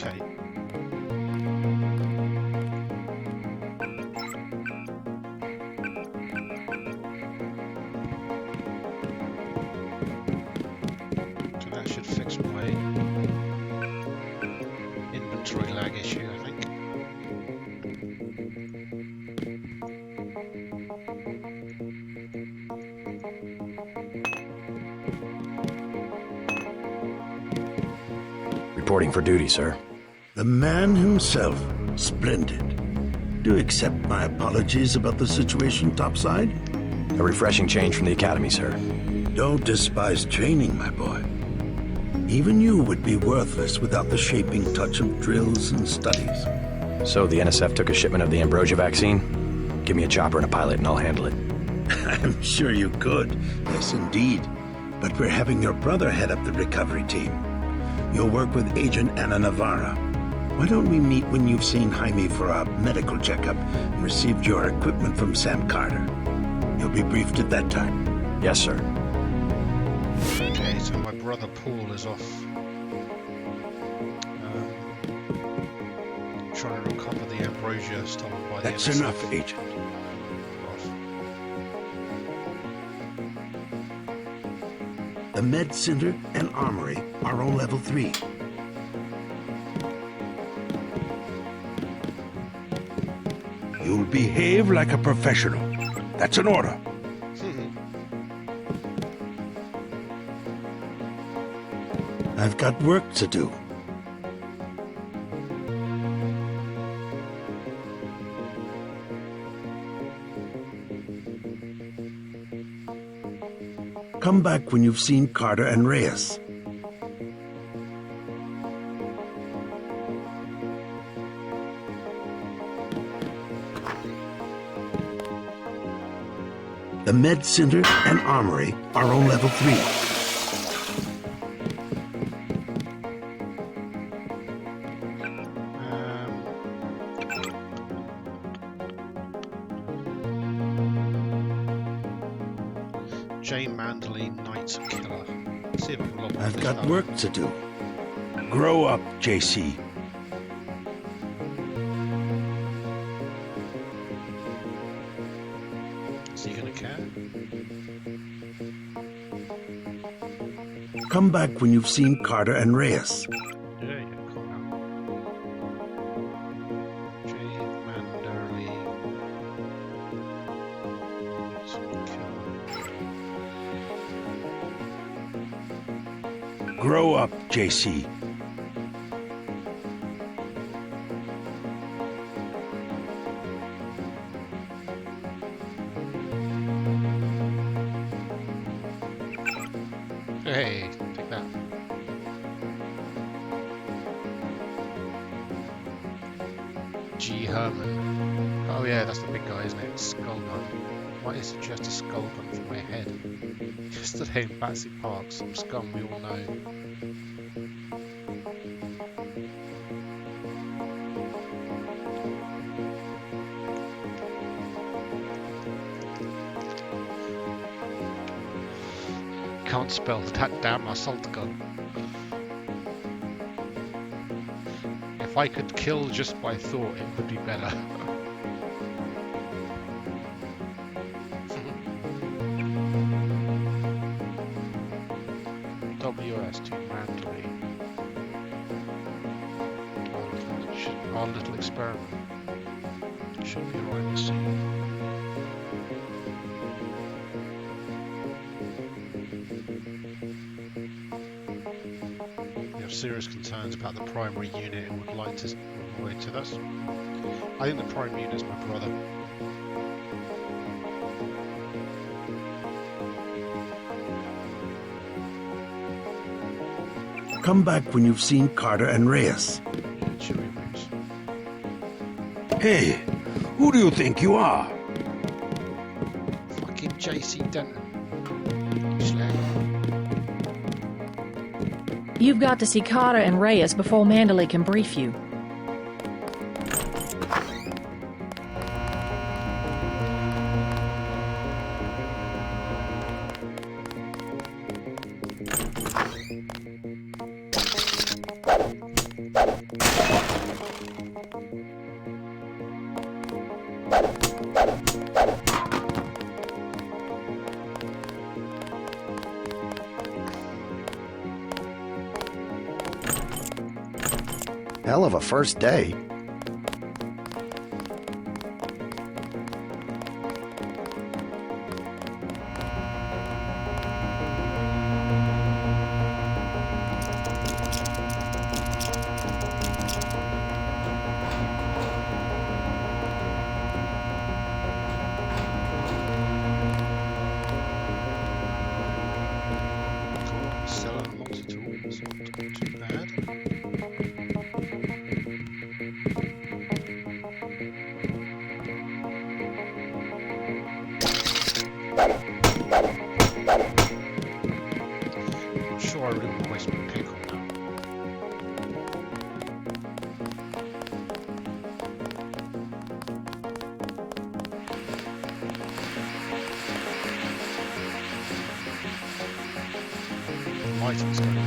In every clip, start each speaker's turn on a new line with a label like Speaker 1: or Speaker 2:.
Speaker 1: Okay. So that should fix my inventory lag issue, I think.
Speaker 2: Reporting for duty, sir.
Speaker 3: The man himself. Splendid. Do accept my apologies about the situation topside.
Speaker 2: A refreshing change from the academy, sir.
Speaker 3: Don't despise training, my boy. Even you would be worthless without the shaping touch of drills and studies.
Speaker 2: So the NSF took a shipment of the ambrosia vaccine? Give me a chopper and a pilot and I'll handle it.
Speaker 3: I'm sure you could. Yes, indeed. But we're having your brother head up the recovery team. You'll work with Agent Ana Navarra. Why don't we meet when you've seen Jaime for a medical checkup and received your equipment from Sam Carter? You'll be briefed at that time.
Speaker 2: Yes, sir.
Speaker 1: Okay, so my brother Paul is off trying to recover the ambrosia stolen by the
Speaker 3: That's
Speaker 1: NSF.
Speaker 3: enough, Agent. The Med Center and Armory are on level 3. You'll behave like a professional. That's an order. I've got work to do. Come back when you've seen Carter and Reyes. The Med Center and Armory are on level 3.
Speaker 1: J. Manderley, Knight Killer. Let's see if I can log
Speaker 3: I've
Speaker 1: this
Speaker 3: got
Speaker 1: up.
Speaker 3: work to do. Grow up, JC.
Speaker 1: Is he gonna care?
Speaker 3: Come back when you've seen Carter and Reyes.
Speaker 1: Yeah, come on. J. Manderley. Killer.
Speaker 3: Grow up, JC.
Speaker 1: Hey, take that. G. Herman. Oh yeah, that's the big guy, isn't it? Skull gun. Why is it just a skull gun for my head? Yesterday in Batsy Park, some scum we all know. Can't spell that damn assault gun. If I could kill just by thought, it would be better. WS2 Manderley. Our little experiment. Should be right to see. We have serious concerns about the primary unit and would like to avoid to us. I think the primary unit is my brother.
Speaker 3: Come back when you've seen Carter and Reyes.
Speaker 1: Chewy roots.
Speaker 3: Hey, who do you think you are?
Speaker 1: Fucking JC Denton. You slag.
Speaker 4: You've got to see Carter and Reyes before Manderley can brief you.
Speaker 2: Hell of a first day.
Speaker 1: Selling multi-tools, not too bad. Not sure I really want to waste my pick on that. Lighting's going to be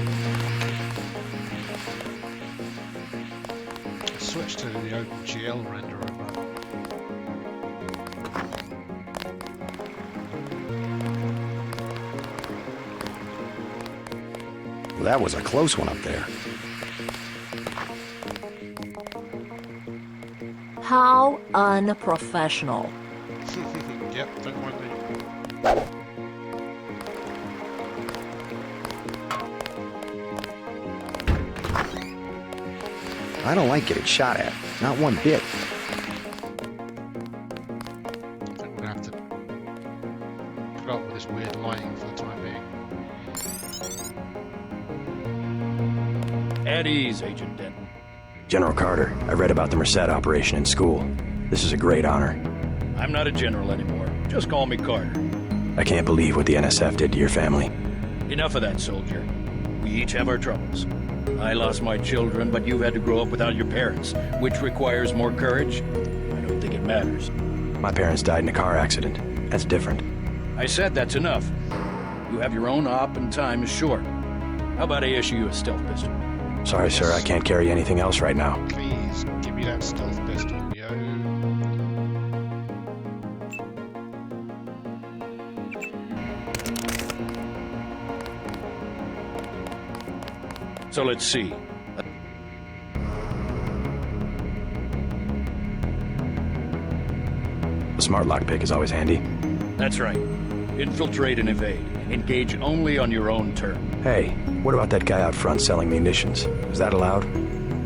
Speaker 1: switch to the OpenGL renderer, but
Speaker 2: Well, that was a close one up there.
Speaker 5: How unprofessional.
Speaker 1: yep, don't mind me.
Speaker 2: I don't like getting shot at. Not one bit.
Speaker 1: I think we're gonna have to put up with this weird lighting for the time being.
Speaker 6: At ease, Agent Denton.
Speaker 2: General Carter, I read about the Merced operation in school. This is a great honor.
Speaker 6: I'm not a general anymore. Just call me Carter.
Speaker 2: I can't believe what the NSF did to your family.
Speaker 6: Enough of that, soldier. We each have our troubles. I lost my children, but you've had to grow up without your parents, which requires more courage. I don't think it matters.
Speaker 2: My parents died in a car accident. That's different.
Speaker 6: I said that's enough. You have your own op and time is short. How about I issue you a stealth pistol?
Speaker 2: Sorry, sir, I can't carry anything else right now.
Speaker 1: Please give me that stealth pistol, yo.
Speaker 6: So let's see.
Speaker 2: A smart lockpick is always handy.
Speaker 6: That's right. Infiltrate and evade. Engage only on your own terms.
Speaker 2: Hey, what about that guy out front selling munitions? Is that allowed?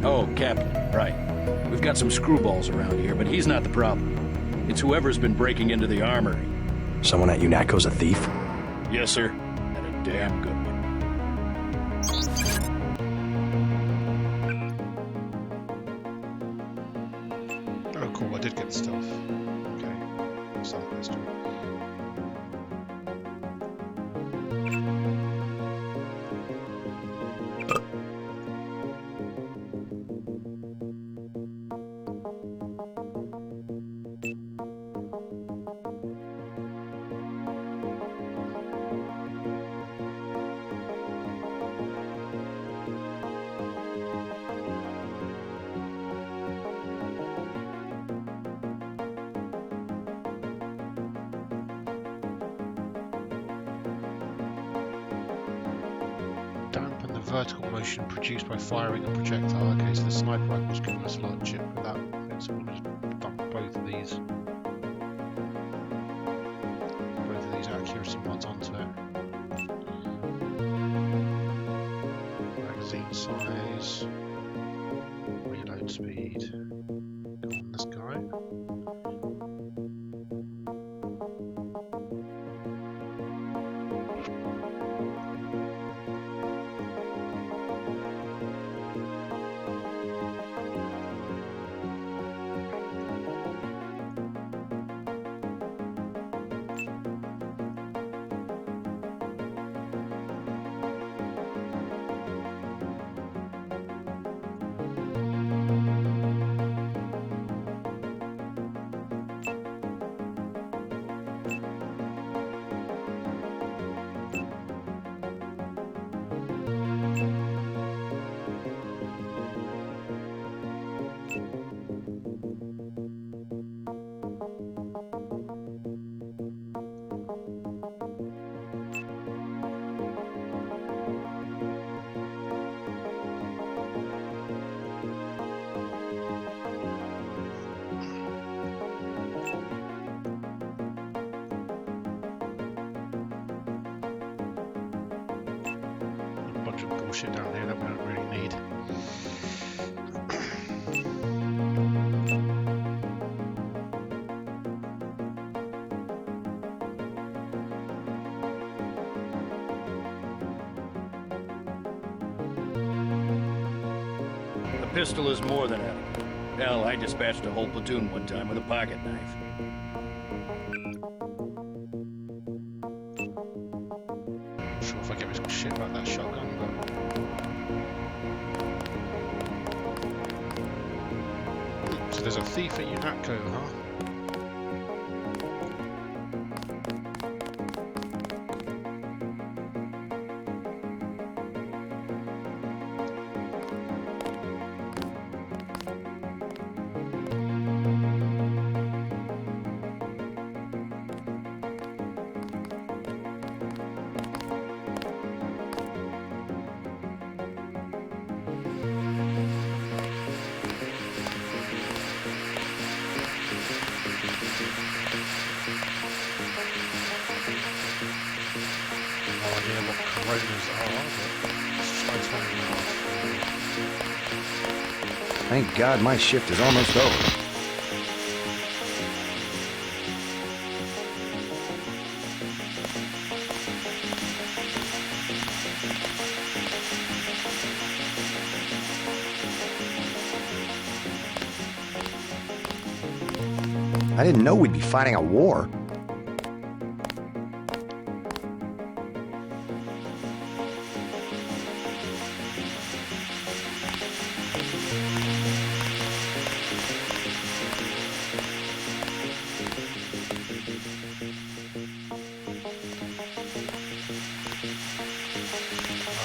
Speaker 6: Oh, Captain, right. We've got some screwballs around here, but he's not the problem. It's whoever's been breaking into the armory.
Speaker 2: Someone at UNATCO's a thief?
Speaker 6: Yes, sir. And a damn good one.
Speaker 1: Oh, cool, I did get the stealth. Okay, stealth pistol. Dampen the vertical motion produced by firing a projectile. Okay, so the sniper rifle's giving us a lot of chip with that. Okay, so we'll just dump both of these accuracy mods onto it. Magazine size, reload speed. Go on this guy. shit down here that we don't really need.
Speaker 6: A pistol is more than adequate. Hell, I dispatched a whole platoon one time with a pocket knife.
Speaker 1: Not sure if I give a shit about that shotgun, but... So there's a thief at UNATCO, huh?
Speaker 2: Thank God my shift is almost over. I didn't know we'd be fighting a war.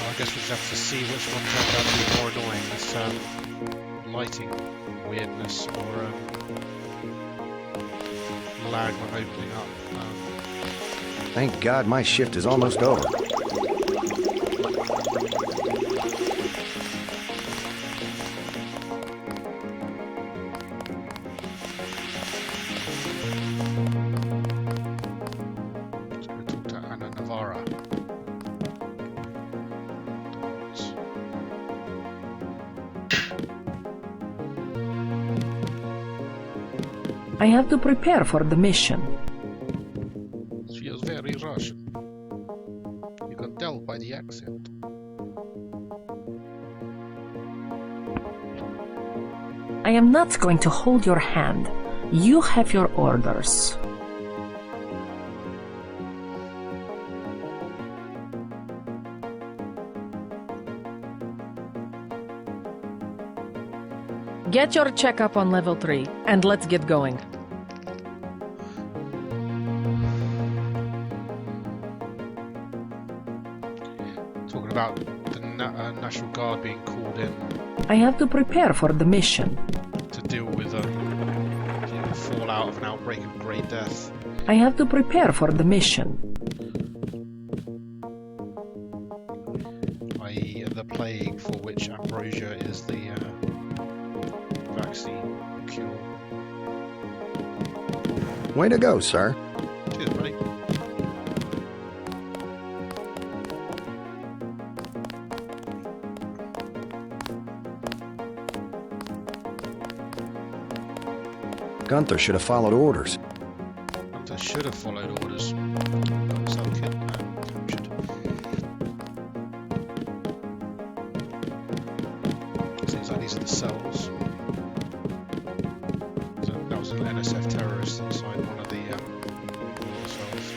Speaker 1: I guess we just have to see which one turns out to be more annoying, this lighting weirdness or lag when opening up.
Speaker 2: Thank God my shift is almost over.
Speaker 1: Let's go talk to Anna Navarra.
Speaker 7: I have to prepare for the mission.
Speaker 1: She is very Russian. You can tell by the accent.
Speaker 7: I am not going to hold your hand. You have your orders.
Speaker 4: Get your checkup on level 3, and let's get going.
Speaker 1: Talking about the National Guard being called in
Speaker 7: I have to prepare for the mission.
Speaker 1: to deal with the fallout of an outbreak of Great Death.
Speaker 7: I have to prepare for the mission.
Speaker 1: I.e. the plague for which ambrosia is the vaccine cure.
Speaker 2: Way to go, sir.
Speaker 1: Cheers, buddy.
Speaker 2: Gunther should have followed orders.
Speaker 1: Hunter should have followed orders. Got himself captured. Seems like these are the cells. So that was an NSF terrorist inside one of the cells.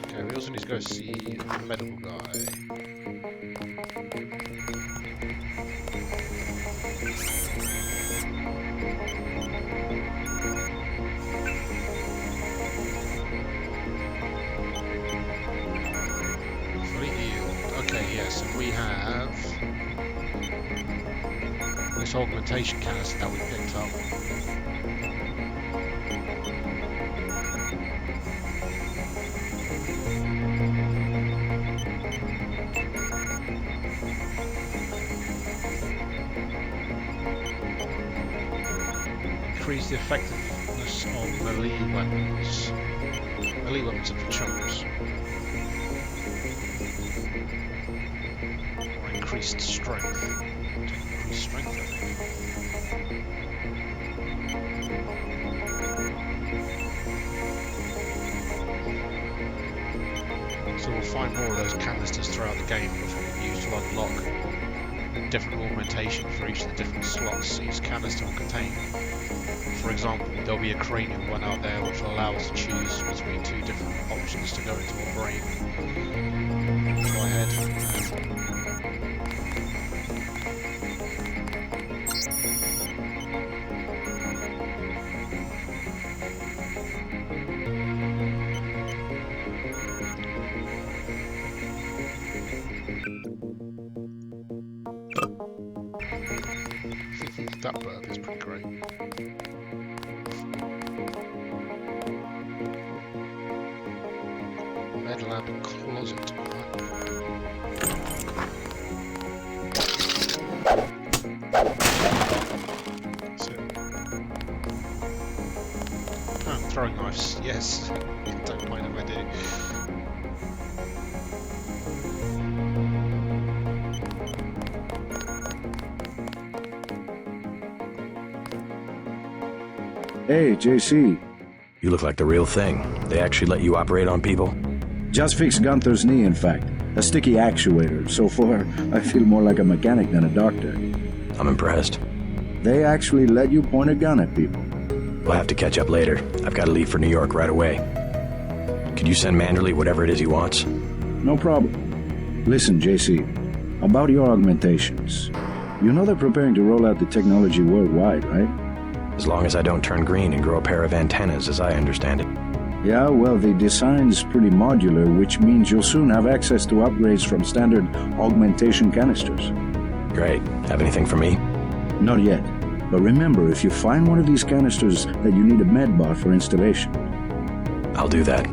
Speaker 1: Okay, we also need to go see the medical guy. Yes, and we have this augmentation canister that we picked up. Increase the effectiveness of melee weapons. Melee weapons are for chumps. increased strength. Increased strength, I think. So we'll find more of those canisters throughout the game, which we can use to unlock different augmentation for each of the different slots each canister will contain. For example, there'll be a cranial one out there which will allow us to choose between two different options to go into our brain. Go ahead. That burp is pretty great. Med lab closet. So, throwing knives, yes. Don't mind if I do.
Speaker 8: Hey, JC.
Speaker 2: You look like the real thing. They actually let you operate on people?
Speaker 8: Just fixed Gunther's knee, in fact. A sticky actuator. So far, I feel more like a mechanic than a doctor.
Speaker 2: I'm impressed.
Speaker 8: They actually let you point a gun at people.
Speaker 2: We'll have to catch up later. I've got to leave for New York right away. Could you send Manderley whatever it is he wants?
Speaker 8: No problem. Listen, JC. About your augmentations. You know they're preparing to roll out the technology worldwide, right?
Speaker 2: As long as I don't turn green and grow a pair of antennas, as I understand it.
Speaker 8: Yeah, well, the design's pretty modular, which means you'll soon have access to upgrades from standard augmentation canisters.
Speaker 2: Great. Have anything for me?
Speaker 8: Not yet. But remember, if you find one of these canisters that you need a medbot for installation.
Speaker 2: I'll do that.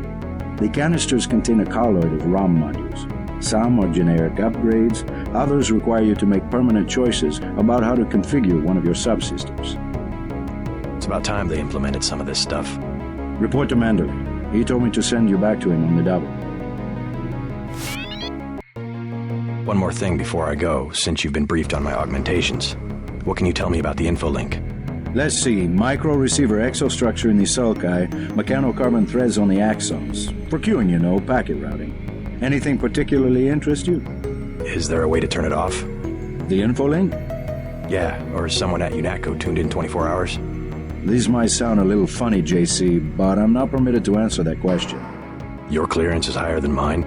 Speaker 8: The canisters contain a colloid of ROM modules. Some are generic upgrades, others require you to make permanent choices about how to configure one of your subsystems.
Speaker 2: It's about time they implemented some of this stuff.
Speaker 8: Report to Manderley. He told me to send you back to him on the double.
Speaker 2: One more thing before I go, since you've been briefed on my augmentations. What can you tell me about the info link?
Speaker 8: Let's see. Micro-receiver exostructure in the sulci, mechanocarbon threads on the axons. For queuing, you know, packet routing. Anything particularly interest you?
Speaker 2: Is there a way to turn it off?
Speaker 8: The info link?
Speaker 2: Yeah, or is someone at UNATCO tuned in 24 hours?
Speaker 8: These might sound a little funny, JC, but I'm not permitted to answer that question.
Speaker 2: Your clearance is higher than mine?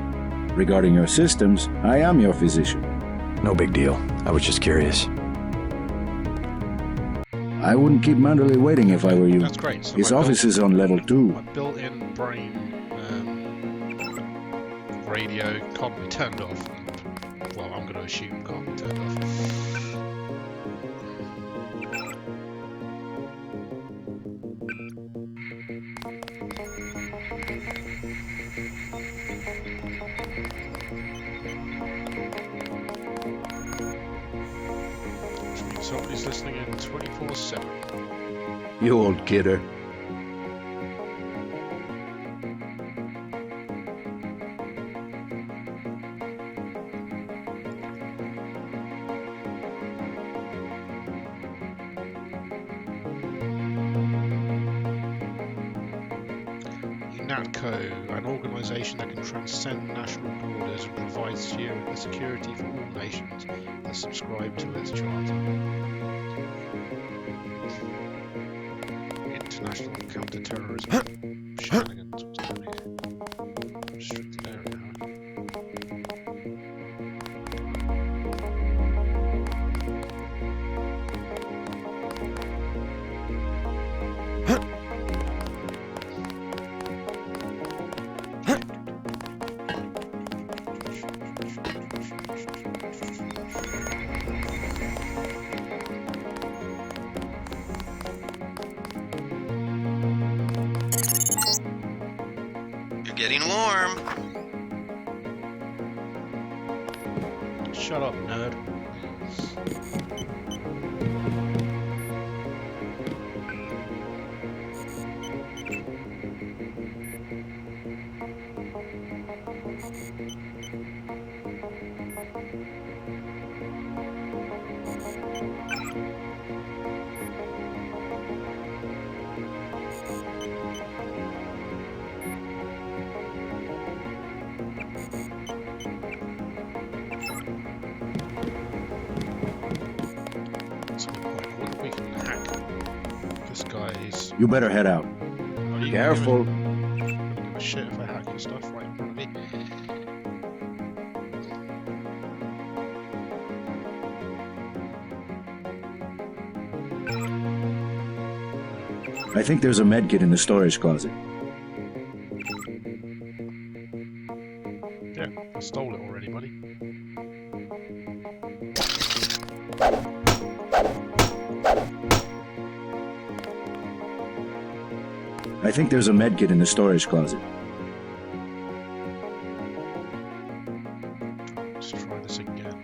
Speaker 8: Regarding your systems, I am your physician.
Speaker 2: No big deal. I was just curious.
Speaker 8: I wouldn't keep Manderley waiting if I were you.
Speaker 1: That's great. So
Speaker 8: his office is on level 2.
Speaker 1: My built-in brain radio can't be turned off. Well, I'm going to assume can't be turned off. Somebody's listening in 24/7.
Speaker 3: You old kidder.
Speaker 1: UNATCO, an organisation that can transcend national borders and provides security for all nations that subscribe to its charter. International counter-terrorism shenanigans. What's down here? Restricted area, huh?
Speaker 9: Getting warm.
Speaker 1: Shut up, nerd. guys.
Speaker 8: You better head out.
Speaker 1: Are you
Speaker 8: Careful.
Speaker 1: Gonna give a shit if I hack your stuff right in front of me?
Speaker 8: I think there's a medkit in the storage closet.
Speaker 1: Yeah, I stole it already, buddy.
Speaker 8: I think there's a medkit in the storage closet.
Speaker 1: Let's try this again.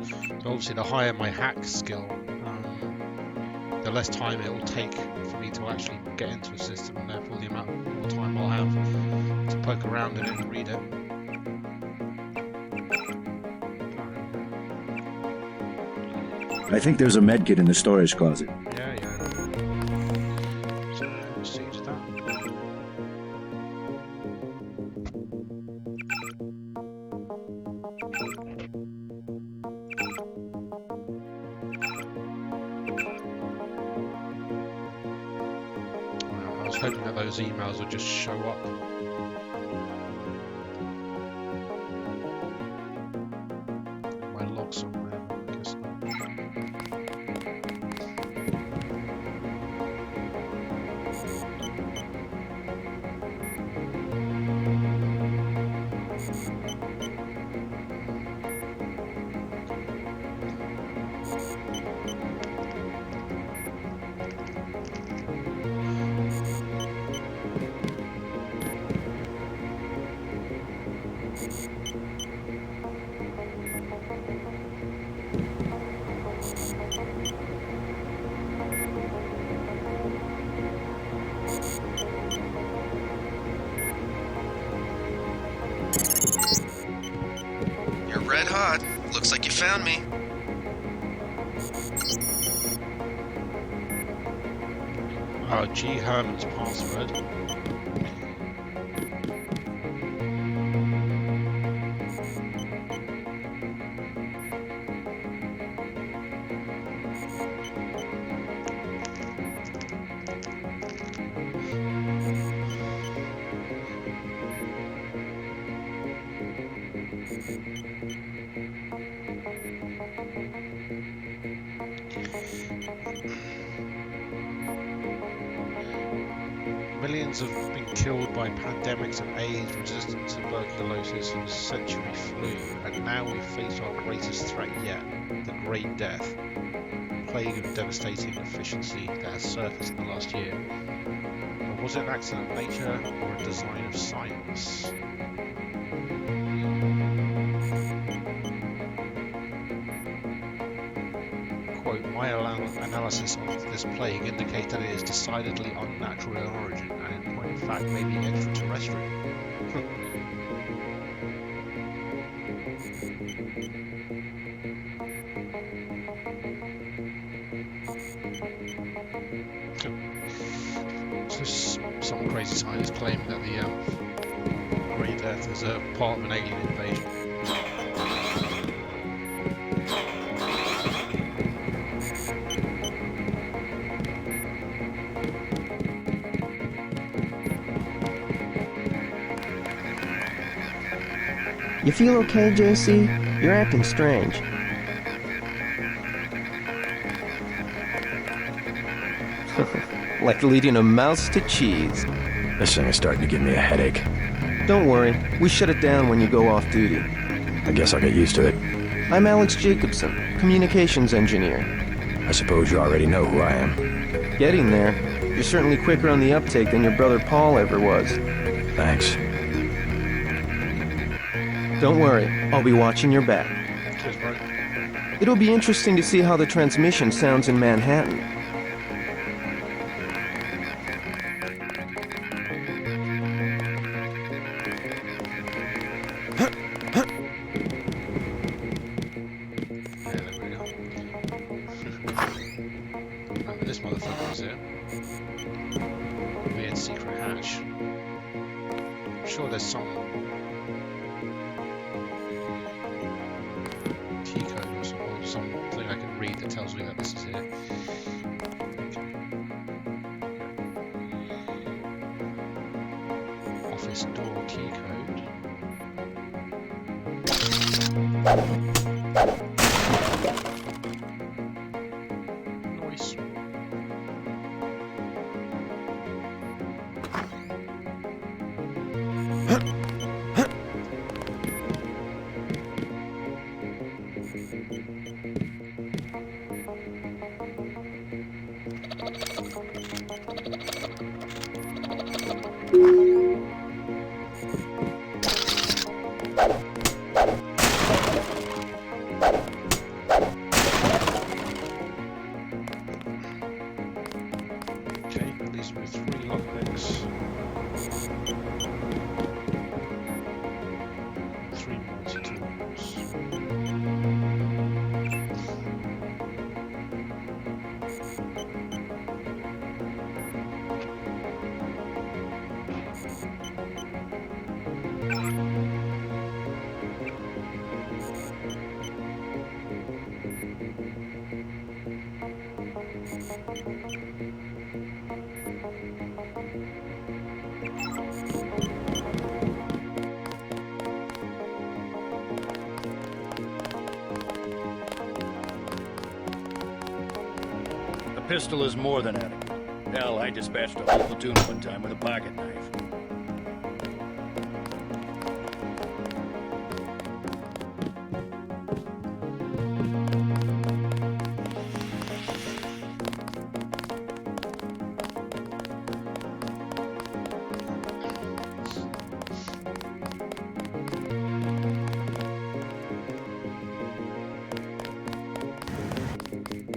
Speaker 1: So obviously, the higher my hack skill, the less time it will take for me to actually get into a system, and therefore the amount more time I'll have to poke around in it and read it.
Speaker 8: I think there's a medkit in the storage closet.
Speaker 1: Yeah. So let's see to that. Well, I was hoping that those emails would just show up. In my log somewhere, I guess not.
Speaker 9: You're red hot. Looks like you found me.
Speaker 1: G. Herman's password. Millions have been killed by pandemics of AIDS, resistant tuberculosis, and century flu, and now we face our greatest threat yet, the Great Death, a plague of devastating efficiency that has surfaced in the last year. But was it an accident of nature or a design of science? Quote, my analysis of this plague indicates that it is decidedly unnatural in origin and in point of fact may be extraterrestrial. So some crazy scientist claiming that the Great Death is a part of an alien invasion.
Speaker 10: You feel okay, JC? You're acting strange. Like leading a mouse to cheese.
Speaker 2: This thing is starting to give me a headache.
Speaker 10: Don't worry, we shut it down when you go off duty.
Speaker 2: I guess I'll get used to it.
Speaker 10: I'm Alex Jacobson, communications engineer.
Speaker 2: I suppose you already know who I am.
Speaker 10: Getting there. You're certainly quicker on the uptake than your brother Paul ever was.
Speaker 2: Thanks.
Speaker 10: Don't worry, I'll be watching your back.
Speaker 1: Cheers, bro.
Speaker 10: It'll be interesting to see how the transmission sounds in Manhattan.
Speaker 1: Yeah, there we go. Remember this motherfucker's here. Weird secret hatch. I'm sure there's some key code or something I can read that tells me that this is here. Okay. this door key code. Nice. Okay, that leaves me with 3 lockpicks. 3 multi-tools.
Speaker 6: A pistol is more than adequate. Hell, I dispatched a whole platoon one time with a pocket knife.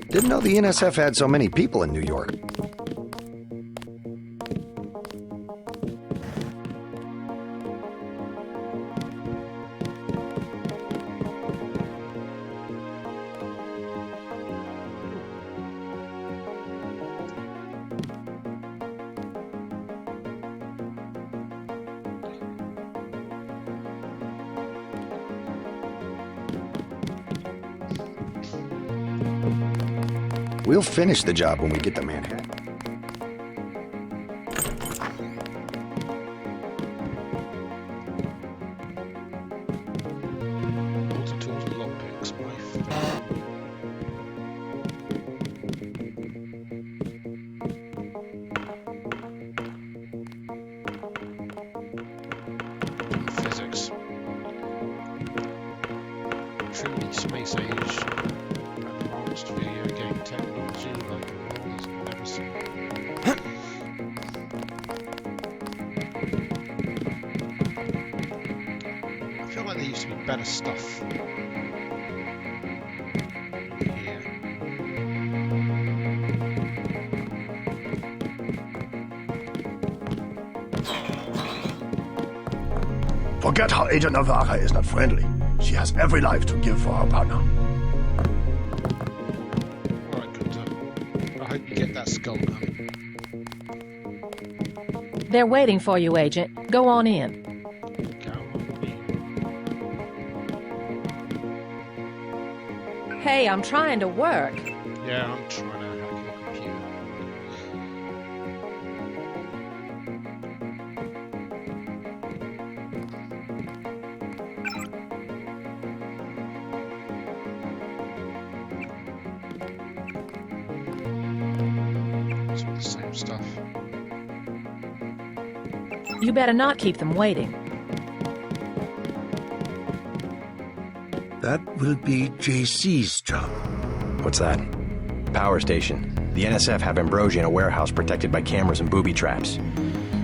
Speaker 2: Didn't know the NSF had so many people in New York. We'll finish the job when we get to Manhattan.
Speaker 1: Multi-tools and lockpicks, physics. Truly space age. Advanced video game technology like the world has never seen. I feel like there used to be better stuff here.
Speaker 3: Forget how Agent Navarra is not friendly. She has every life to give for her partner.
Speaker 1: Alright, Gunter. I hope you get that skull gun.
Speaker 4: They're waiting for you, Agent. Go on in.
Speaker 1: Go on in.
Speaker 4: Hey, I'm trying to work.
Speaker 1: Yeah, I'm trying to hack your computer. It's all the same stuff.
Speaker 4: You better not keep them waiting.
Speaker 3: That will be JC's job.
Speaker 2: What's that? Power station. The NSF have Ambrosia in a warehouse protected by cameras and booby traps.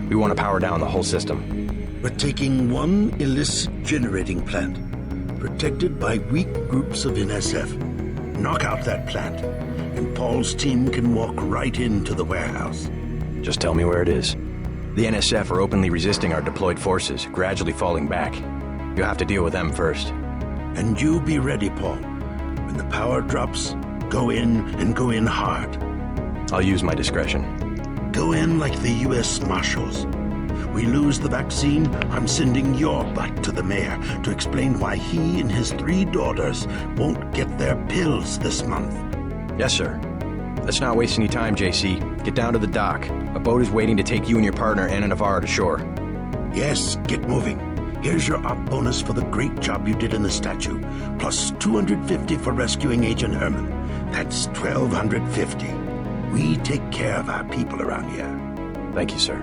Speaker 2: We want to power down the whole system.
Speaker 3: We're taking one illicit generating plant, protected by weak groups of NSF. Knock out that plant, and Paul's team can walk right into the warehouse.
Speaker 2: Just tell me where it is. The NSF are openly resisting our deployed forces, gradually falling back. You'll have to deal with them first.
Speaker 3: And you be ready, Paul. When the power drops, go in and go in hard.
Speaker 2: I'll use my discretion.
Speaker 3: Go in like the U.S. Marshals. We lose the vaccine, I'm sending your butt to the mayor to explain why he and his 3 daughters won't get their pills this month.
Speaker 2: Yes, sir. Let's not waste any time, JC. Get down to the dock. A boat is waiting to take you and your partner, Anna Navarro, to shore.
Speaker 3: Yes, get moving. Here's your op bonus for the great job you did in the statue, plus 250 for rescuing Agent Herman. That's 1,250. We take care of our people around here.
Speaker 2: Thank you, sir.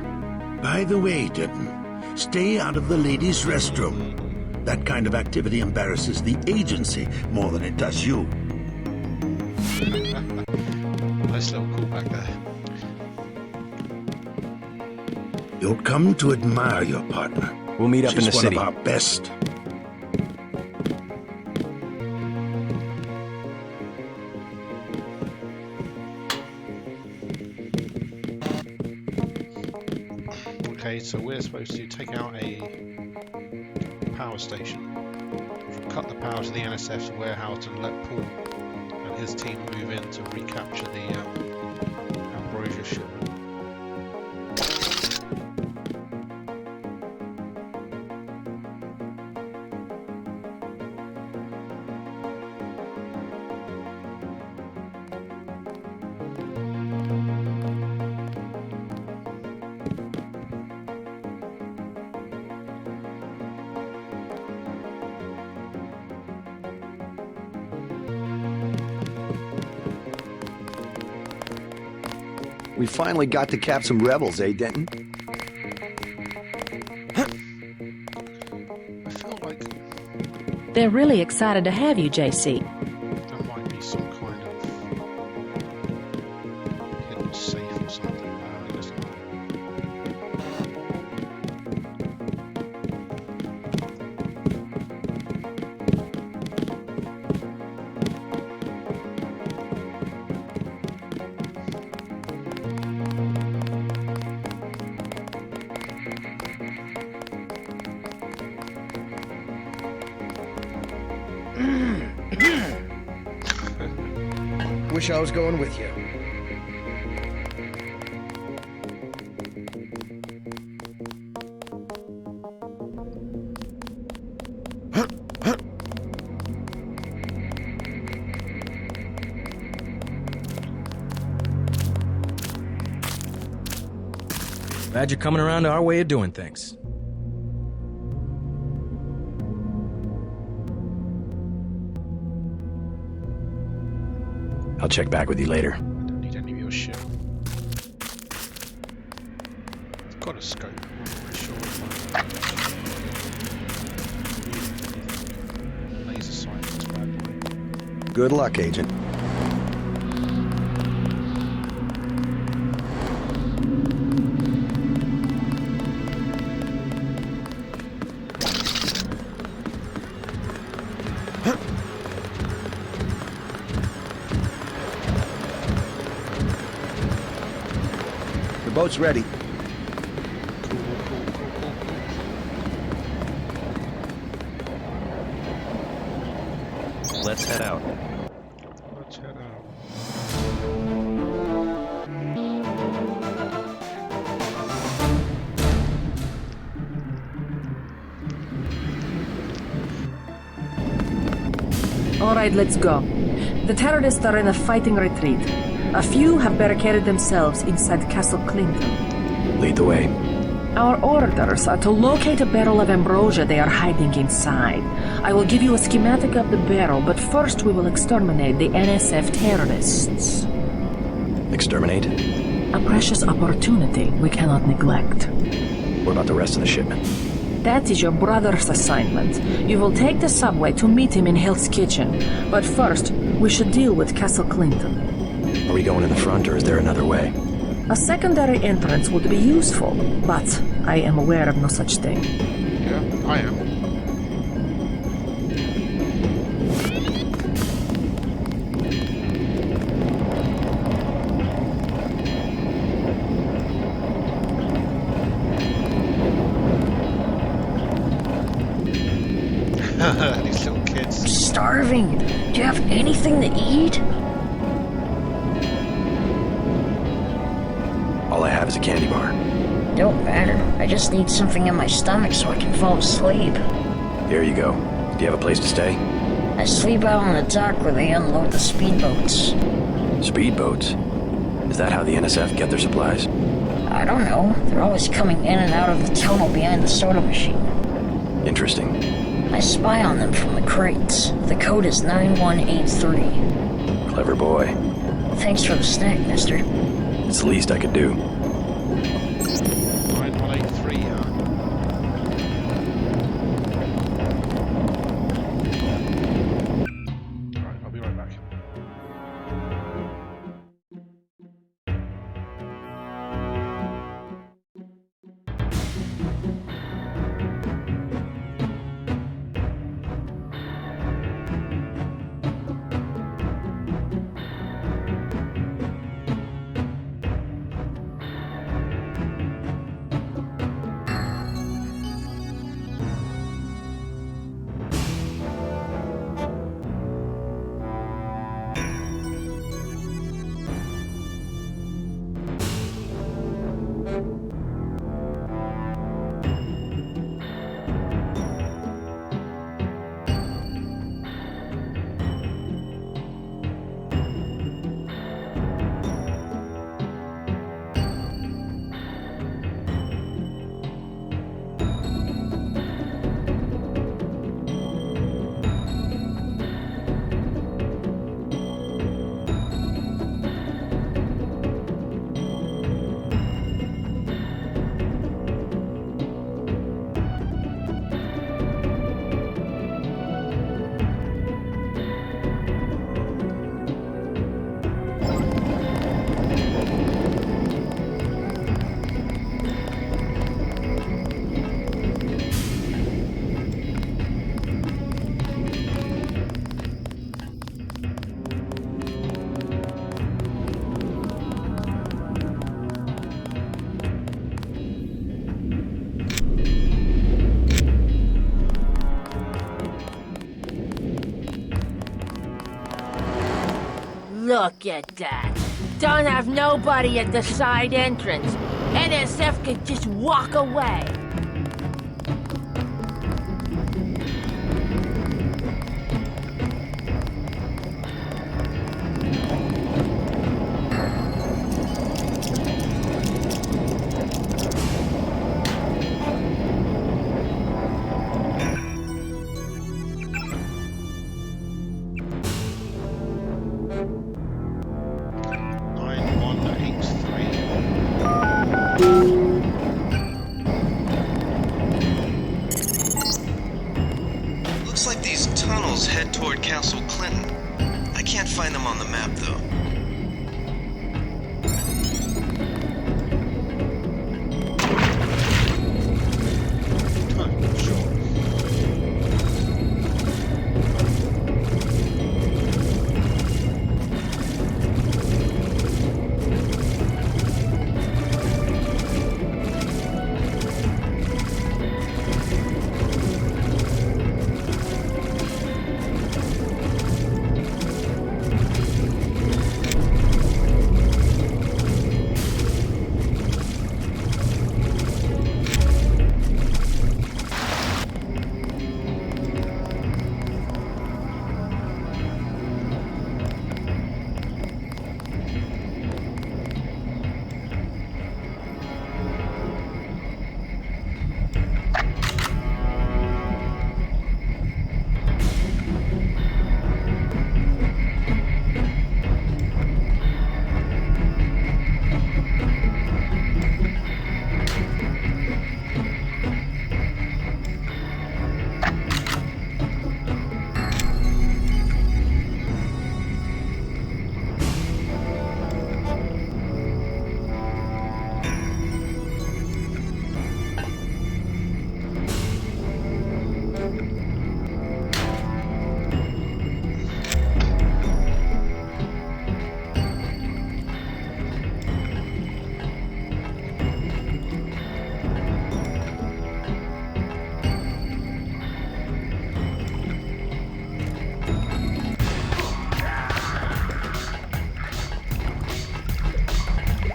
Speaker 3: By the way, Denton, stay out of the ladies' restroom. That kind of activity embarrasses the agency more than it does you.
Speaker 1: Nice little callback there.
Speaker 3: You'll come to admire your partner.
Speaker 2: We'll meet up in the city.
Speaker 3: She's one of our best.
Speaker 1: Okay, so we're supposed to take out a power station, cut the power to the NSF's warehouse and let Paul and his team move in to recapture the Ambrosia shipment.
Speaker 11: We finally got to cap some rebels, eh, Denton?
Speaker 1: I feel like
Speaker 4: They're really excited to have you, JC.
Speaker 1: there might be some kind of hidden safe or something. I guess not.
Speaker 10: Wish I was going with you.
Speaker 12: Glad you're coming around to our way of doing things.
Speaker 2: I'll check back with you later.
Speaker 1: I don't need any of your shit. I've got a scope. I'm not really sure if I laser sight this bad boy.
Speaker 11: Good luck, Agent. The boat's ready.
Speaker 10: Let's head out.
Speaker 1: Let's head out.
Speaker 7: All right, let's go. The terrorists are in a fighting retreat. A few have barricaded themselves inside Castle Clinton.
Speaker 2: Lead the way.
Speaker 7: Our orders are to locate a barrel of ambrosia they are hiding inside. I will give you a schematic of the barrel, but first we will exterminate the NSF terrorists.
Speaker 2: Exterminate?
Speaker 7: A precious opportunity we cannot neglect.
Speaker 2: What about the rest of the shipment?
Speaker 7: That is your brother's assignment. You will take the subway to meet him in Hell's Kitchen. But first, we should deal with Castle Clinton.
Speaker 2: Are we going in the front, or is there another way?
Speaker 7: A secondary entrance would be useful, but I am aware of no such thing.
Speaker 1: Yeah, I am. These little kids.
Speaker 5: I'm starving. Do you have anything to eat?
Speaker 2: All I have is a candy bar.
Speaker 5: Don't matter. I just need something in my stomach so I can fall asleep.
Speaker 2: Here you go. Do you have a place to stay?
Speaker 5: I sleep out on the dock where they unload the speedboats.
Speaker 2: Speedboats? Is that how the NSF get their supplies?
Speaker 5: I don't know. They're always coming in and out of the tunnel behind the soda machine.
Speaker 2: Interesting.
Speaker 5: I spy on them from the crates. The code is 9183.
Speaker 2: Clever boy.
Speaker 5: Thanks for the snack, mister.
Speaker 2: It's the least I could do.
Speaker 1: 9183, huh? Right, I'll be right back.
Speaker 13: Look at that. Don't have nobody at the side entrance. NSF could just walk away.
Speaker 9: Looks like these tunnels head toward Castle Clinton. I can't find them on the map, though.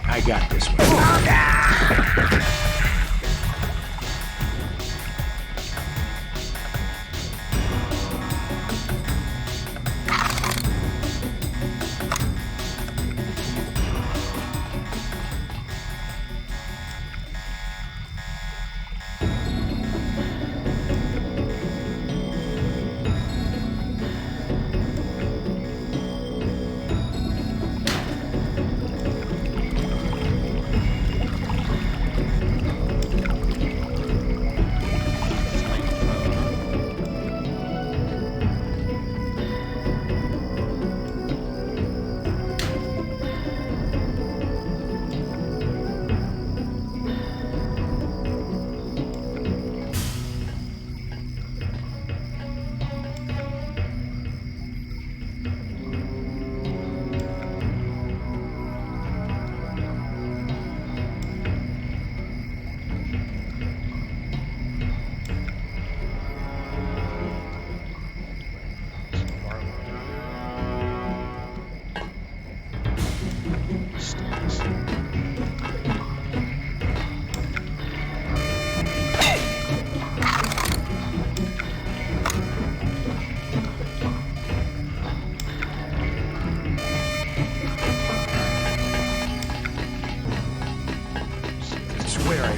Speaker 3: I got this.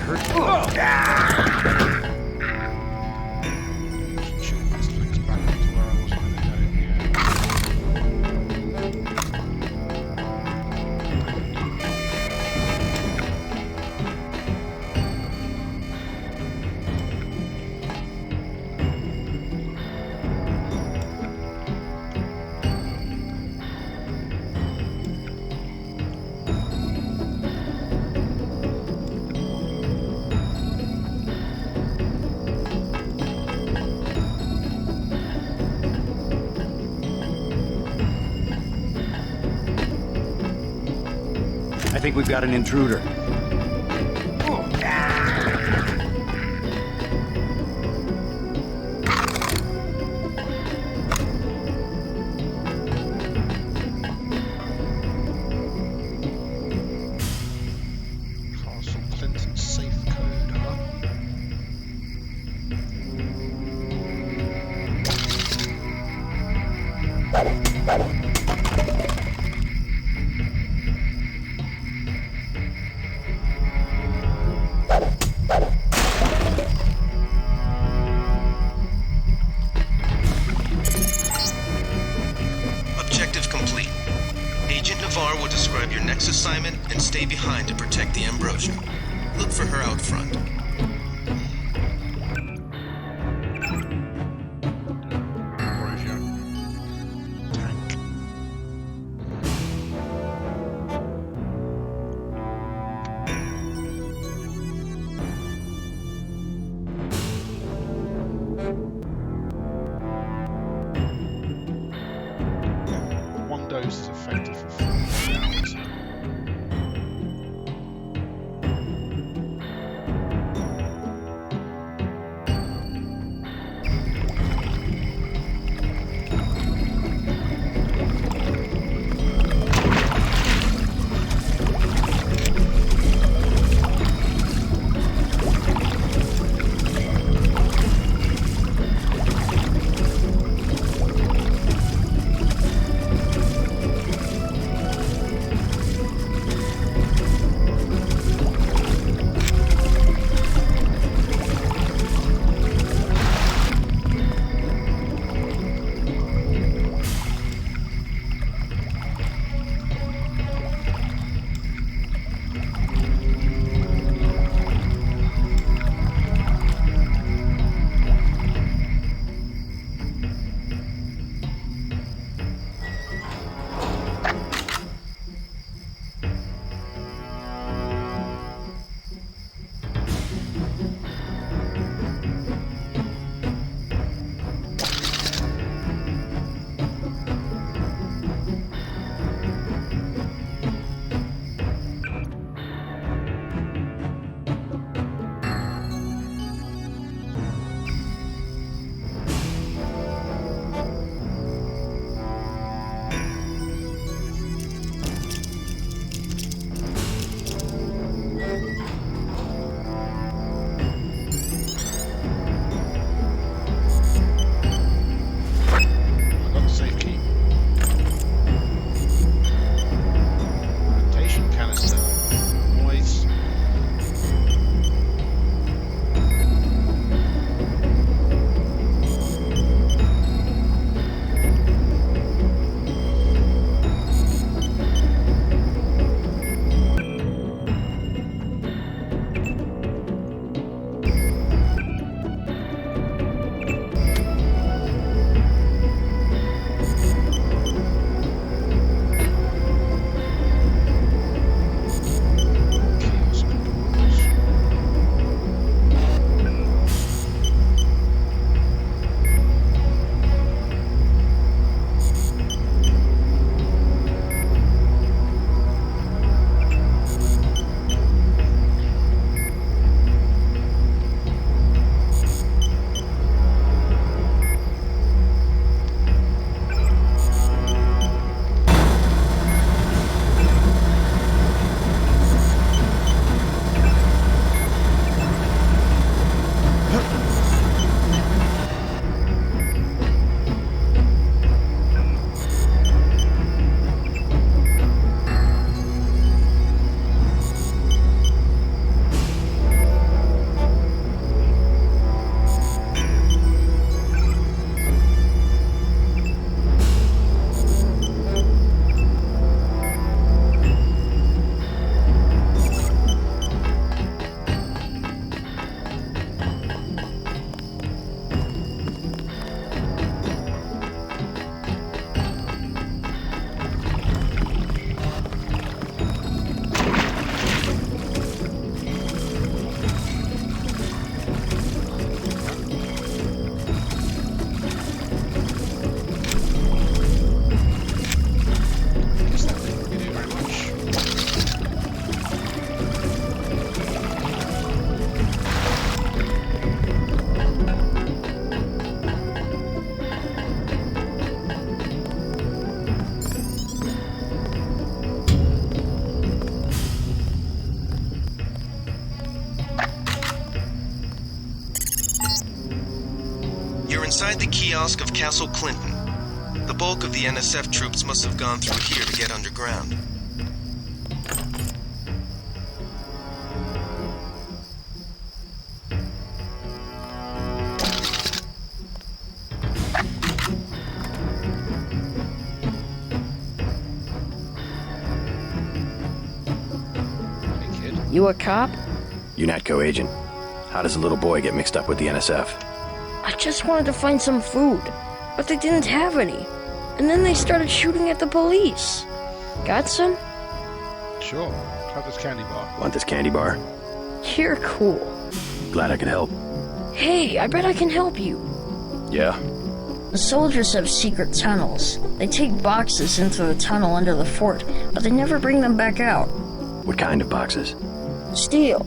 Speaker 1: hurt me. Shoot these things back up to where I was going to go.
Speaker 6: I think we've got an intruder.
Speaker 1: Castle Clinton safe code, huh?
Speaker 9: Objective complete. Agent Navarre will describe your next assignment and stay behind to protect the Ambrosia. Look for her out front.
Speaker 1: Ambrosia. Tank. One dose is effective for 4 hours.
Speaker 9: inside the kiosk of Castle Clinton. The bulk of the NSF troops must have gone through here to get underground.
Speaker 5: You a cop?
Speaker 2: UNATCO agent. How does a little boy get mixed up with the NSF?
Speaker 5: I just wanted to find some food, but they didn't have any. And then they started shooting at the police. Got some?
Speaker 1: Sure. Have this candy bar.
Speaker 2: Want this candy bar?
Speaker 5: You're cool.
Speaker 2: Glad I could help.
Speaker 5: Hey, I bet I can help you.
Speaker 2: Yeah?
Speaker 5: The soldiers have secret tunnels. They take boxes into the tunnel under the fort, but they never bring them back out.
Speaker 2: What kind of boxes?
Speaker 5: Steel.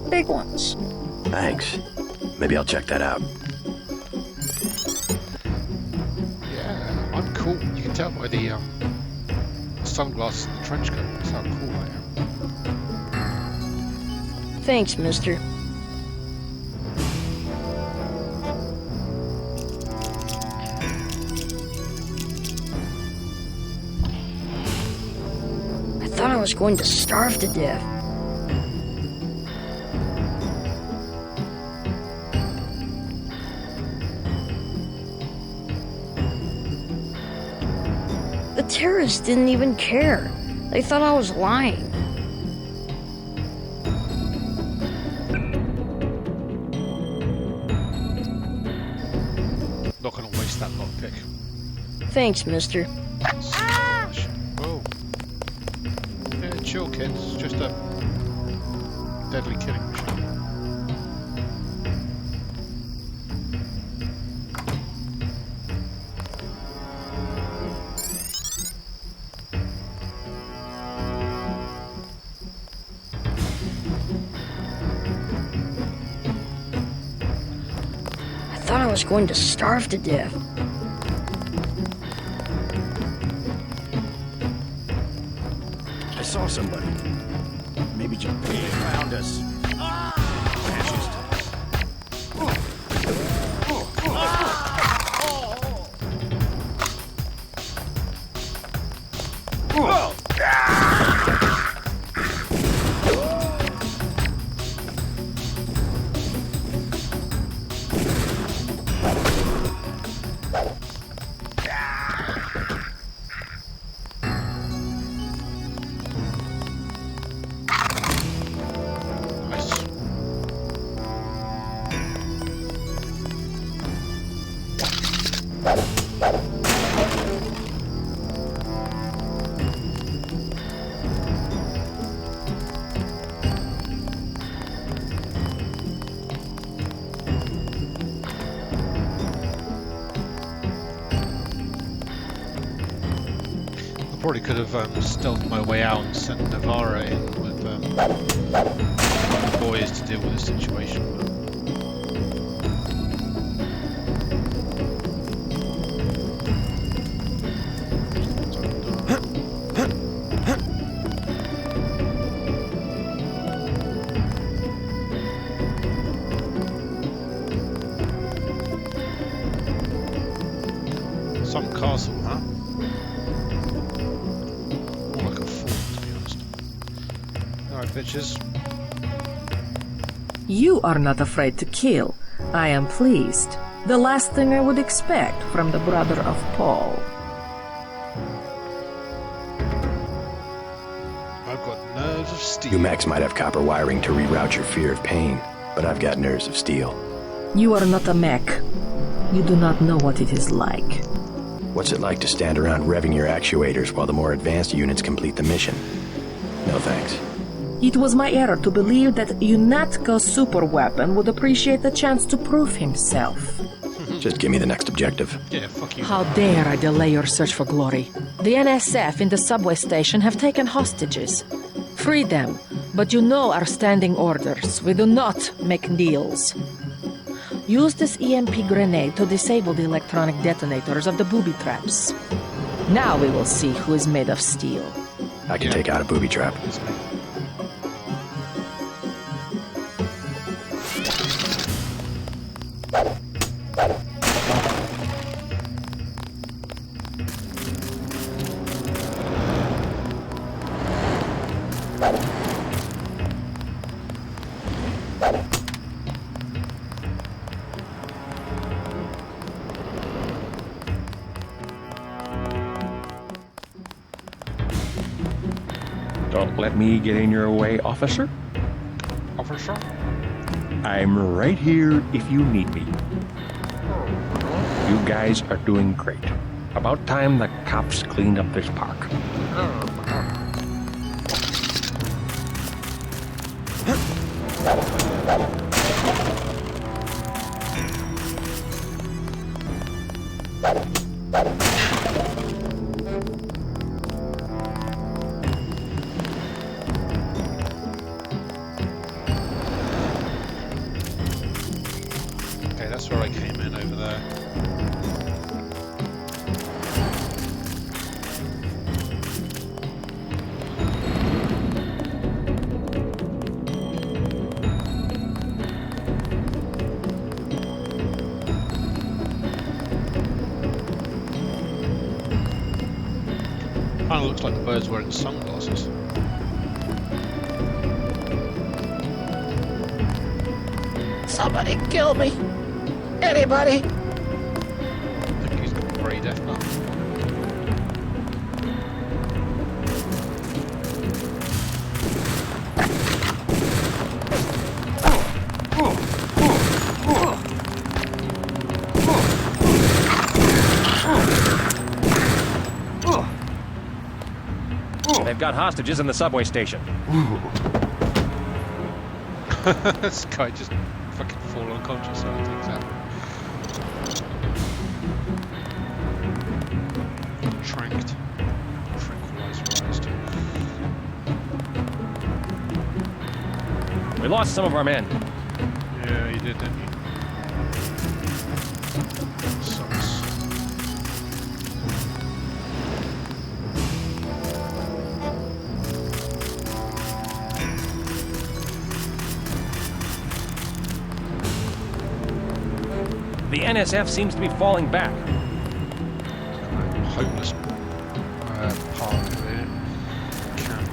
Speaker 5: Big ones.
Speaker 2: Thanks. Maybe I'll check that out.
Speaker 1: Yeah, I'm cool. You can tell by the sunglasses and the trench coat. That's how cool I am.
Speaker 5: Thanks, mister. I thought I was going to starve to death. The terrorists didn't even care. They thought I was lying.
Speaker 1: Not gonna waste that lockpick.
Speaker 5: Thanks, mister.
Speaker 1: Whoa. Yeah, chill, kids. It's just a deadly killing machine.
Speaker 5: I thought I was going to starve to death.
Speaker 10: I saw somebody. Maybe Japan found us. Fascist.
Speaker 1: Probably could have stealthed my way out and sent Navarra in with the boys to deal with the situation. Some castle, huh? Bitches.
Speaker 7: You are not afraid to kill. I am pleased. The last thing I would expect from the brother of Paul.
Speaker 1: I've got nerves of steel.
Speaker 2: You Max might have copper wiring to reroute your fear of pain, but I've got nerves of steel.
Speaker 7: You are not a mech. You do not know what it is like.
Speaker 2: What's it like to stand around revving your actuators while the more advanced units complete the mission? No thanks.
Speaker 7: It was my error to believe that UNATCO's super weapon would appreciate the chance to prove himself.
Speaker 2: Just give me the next objective.
Speaker 1: Yeah, fuck you.
Speaker 4: How dare I delay your search for glory? The NSF in the subway station have taken hostages. Free them, but you know our standing orders. We do not make deals. Use this EMP grenade to disable the electronic detonators of the booby traps. Now we will see who is made of steel.
Speaker 2: I can take out a booby trap.
Speaker 14: Don't let me get in your way, officer.
Speaker 1: Officer?
Speaker 14: I'm right here if you need me. You guys are doing great. About time the cops cleaned up this park.
Speaker 1: Okay, that's where I came in over there. Kind of looks like the bird's wearing sunglasses.
Speaker 13: Somebody kill me! Anybody?
Speaker 1: I think he's got a pretty deaf nut.
Speaker 12: They've got hostages in the subway station.
Speaker 1: This guy just fucking fall unconscious, I don't think so. Tranquilized.
Speaker 12: We lost some of our men.
Speaker 1: Yeah, you did, didn't you? Sucks.
Speaker 12: The NSF seems to be falling back.
Speaker 1: Homeless park there. Camp.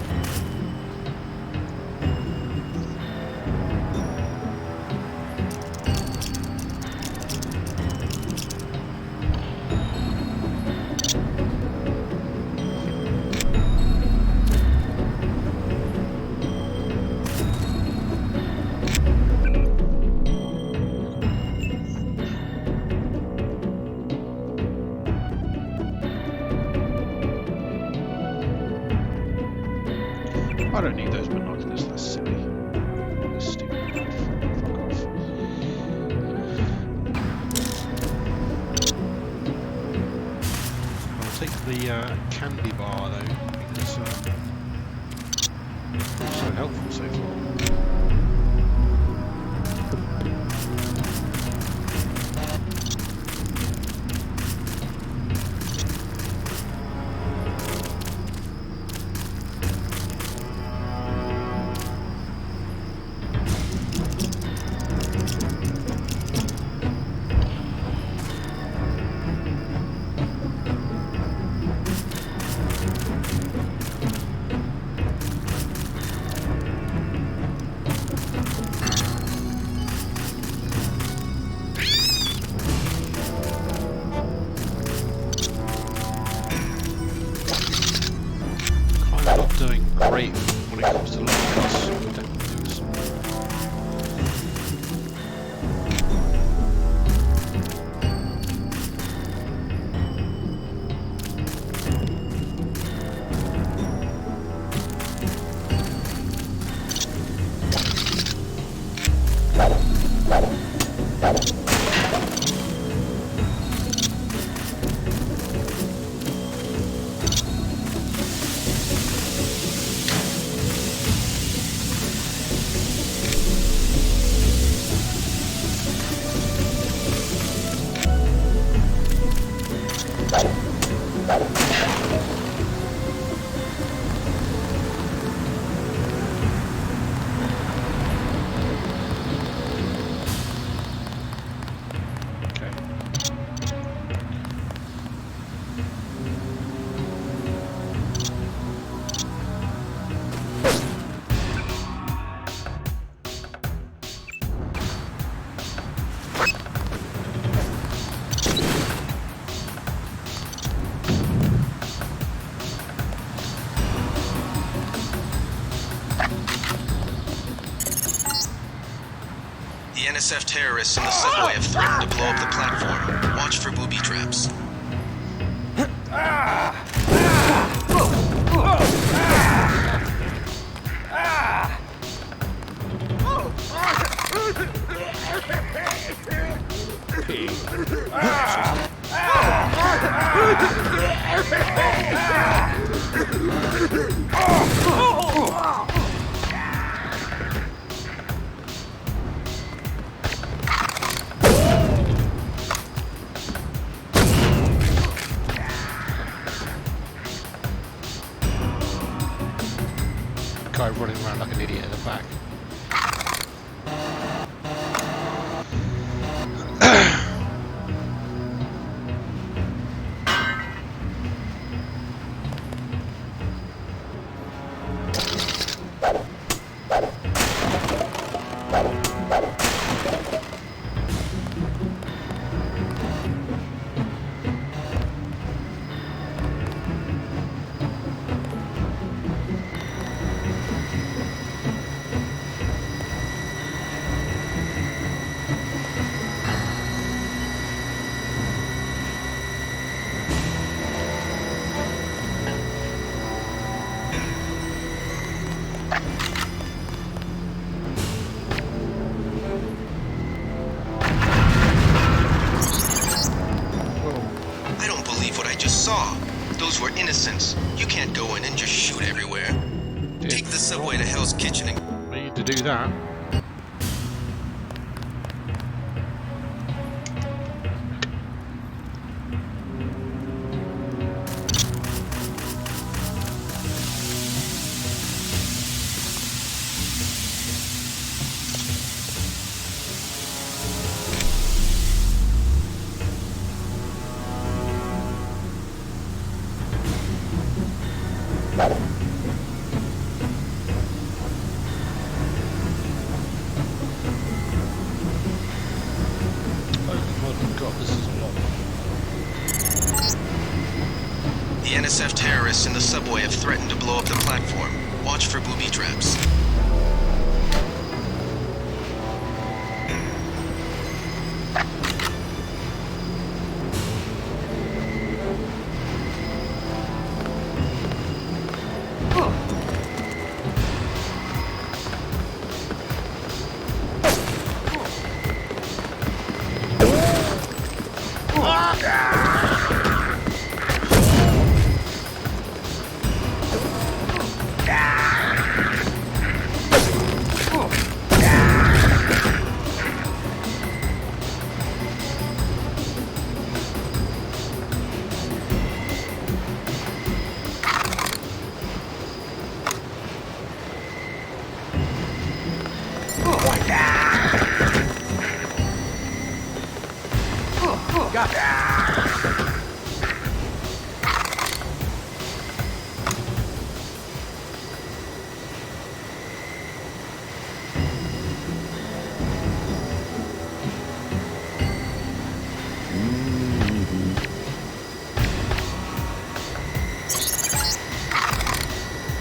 Speaker 1: I don't need those binoculars, that's silly. That's stupid. Fuck off. I'll take the candy bar though, because it's so helpful so far. Not doing great when it comes to lockpicks.
Speaker 9: NSF terrorists in the subway have threatened to blow up the platform. Watch for booby traps.
Speaker 1: Guy running around like an idiot at the back.
Speaker 9: Those were innocents. You can't go in and just shoot everywhere. Take the subway to Hell's Kitchen and...
Speaker 1: We need to do that.
Speaker 9: The NSF terrorists in the subway have threatened to blow up the platform. Watch for booby traps.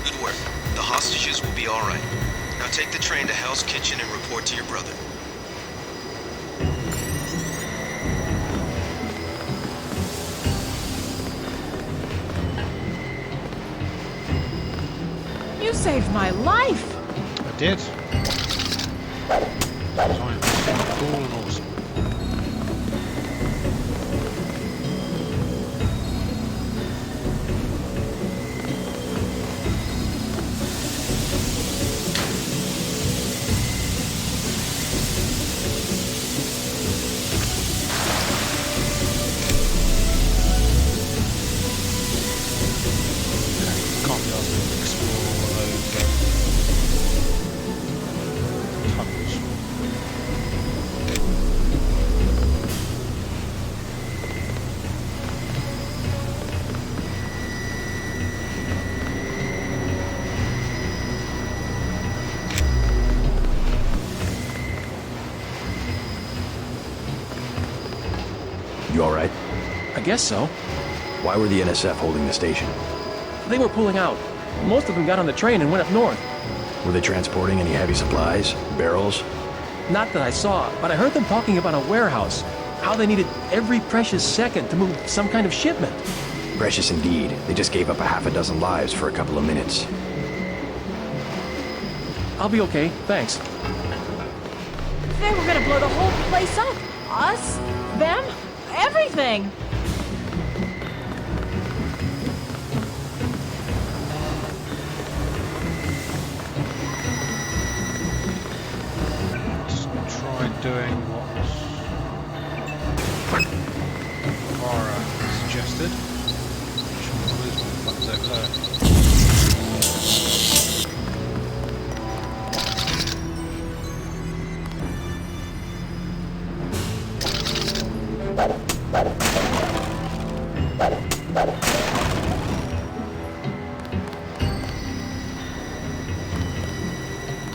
Speaker 9: Good work. The hostages will be all right. Now take the train to Hell's Kitchen and report to your brother.
Speaker 15: You saved my life!
Speaker 1: I did. Time. Cool and awesome. Can't be asked to explore those tunnels.
Speaker 2: You all right?
Speaker 12: I guess so.
Speaker 2: Why were the NSF holding the station?
Speaker 12: They were pulling out. Most of them got on the train and went up north.
Speaker 2: Were they transporting any heavy supplies? Barrels?
Speaker 12: Not that I saw, but I heard them talking about a warehouse. How they needed every precious second to move some kind of shipment.
Speaker 2: Precious indeed. They just gave up a half a dozen lives for a couple of minutes.
Speaker 12: I'll be okay, thanks.
Speaker 15: They were gonna blow the whole place up. Us, them, everything.
Speaker 1: Let's try doing what Vara suggested. Sure, I'll lose my funds over there.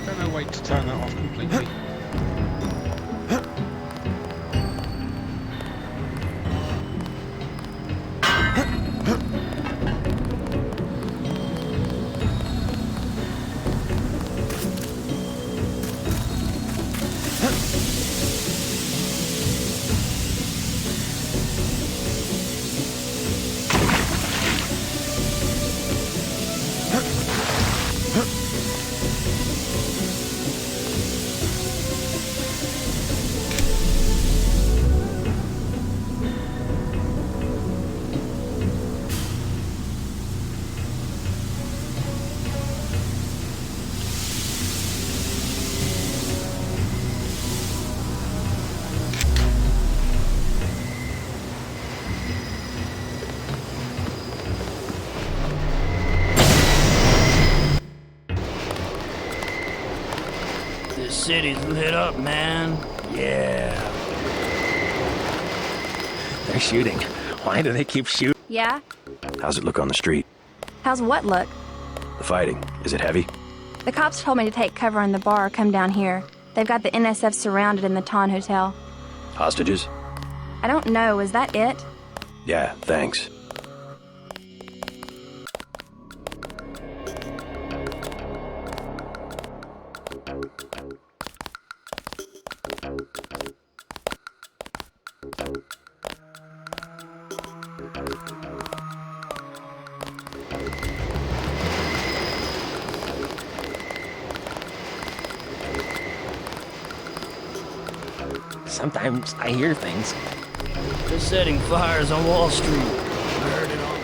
Speaker 1: Don't know, wait to turn that off completely.
Speaker 6: This city's lit up, man. Yeah.
Speaker 14: They're shooting. Why do they keep shooting?
Speaker 16: Yeah?
Speaker 2: How's it look on the street?
Speaker 16: How's what look?
Speaker 2: The fighting. Is it heavy?
Speaker 16: The cops told me to take cover in the bar or come down here. They've got the NSF surrounded in the Ton Hotel.
Speaker 2: Hostages?
Speaker 16: I don't know, is that it?
Speaker 2: Yeah, thanks.
Speaker 14: Sometimes I hear things.
Speaker 6: They're setting fires on Wall Street. I heard it all.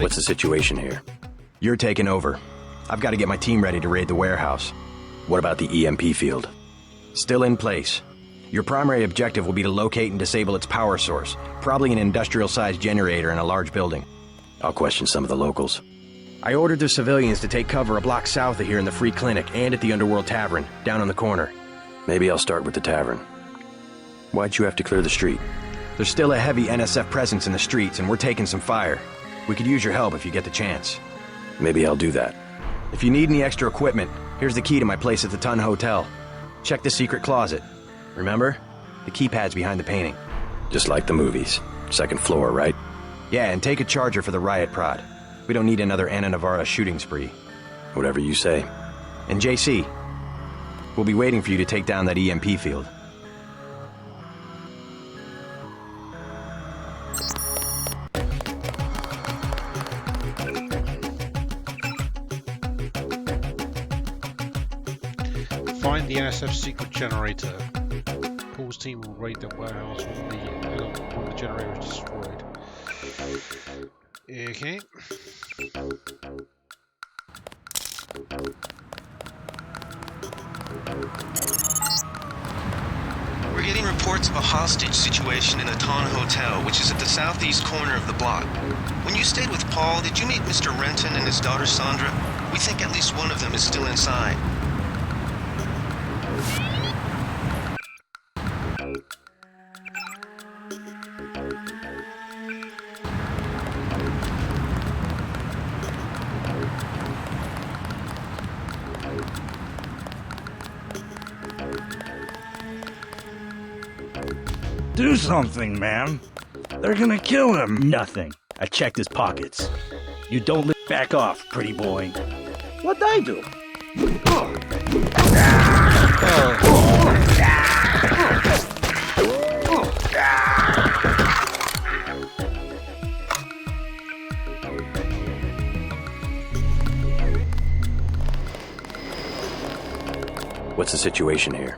Speaker 2: What's the situation here? You're taking over. I've got to get my team ready to raid the warehouse. What about the EMP field? Still in place. Your primary objective will be to locate and disable its power source, probably an industrial-sized generator in a large building. I'll question some of the locals. I ordered the civilians to take cover a block south of here in the Free Clinic and at the Underworld Tavern, down on the corner. Maybe I'll start with the tavern. Why'd you have to clear the street? There's still a heavy NSF presence in the streets, and we're taking some fire. We could use your help if you get the chance. Maybe I'll do that. If you need any extra equipment, here's the key to my place at the Ton Hotel. Check the secret closet. Remember? The keypad's behind the painting. Just like the movies. Second floor, right? Yeah, and take a charger for the riot prod. We don't need another Ana Navarra shooting spree. Whatever you say. And JC, we'll be waiting for you to take down that EMP field.
Speaker 1: Find the NSF secret generator. Paul's team will raid the warehouse when the generator is destroyed. Okay.
Speaker 9: We're getting reports of a hostage situation in the Ton Hotel, which is at the southeast corner of the block. When you stayed with Paul, did you meet Mr. Renton and his daughter Sandra? We think at least one of them is still inside.
Speaker 3: Do something, man. They're gonna kill him.
Speaker 17: Nothing. I checked his pockets. You don't back off, pretty boy.
Speaker 3: What'd I do?
Speaker 2: What's the situation here?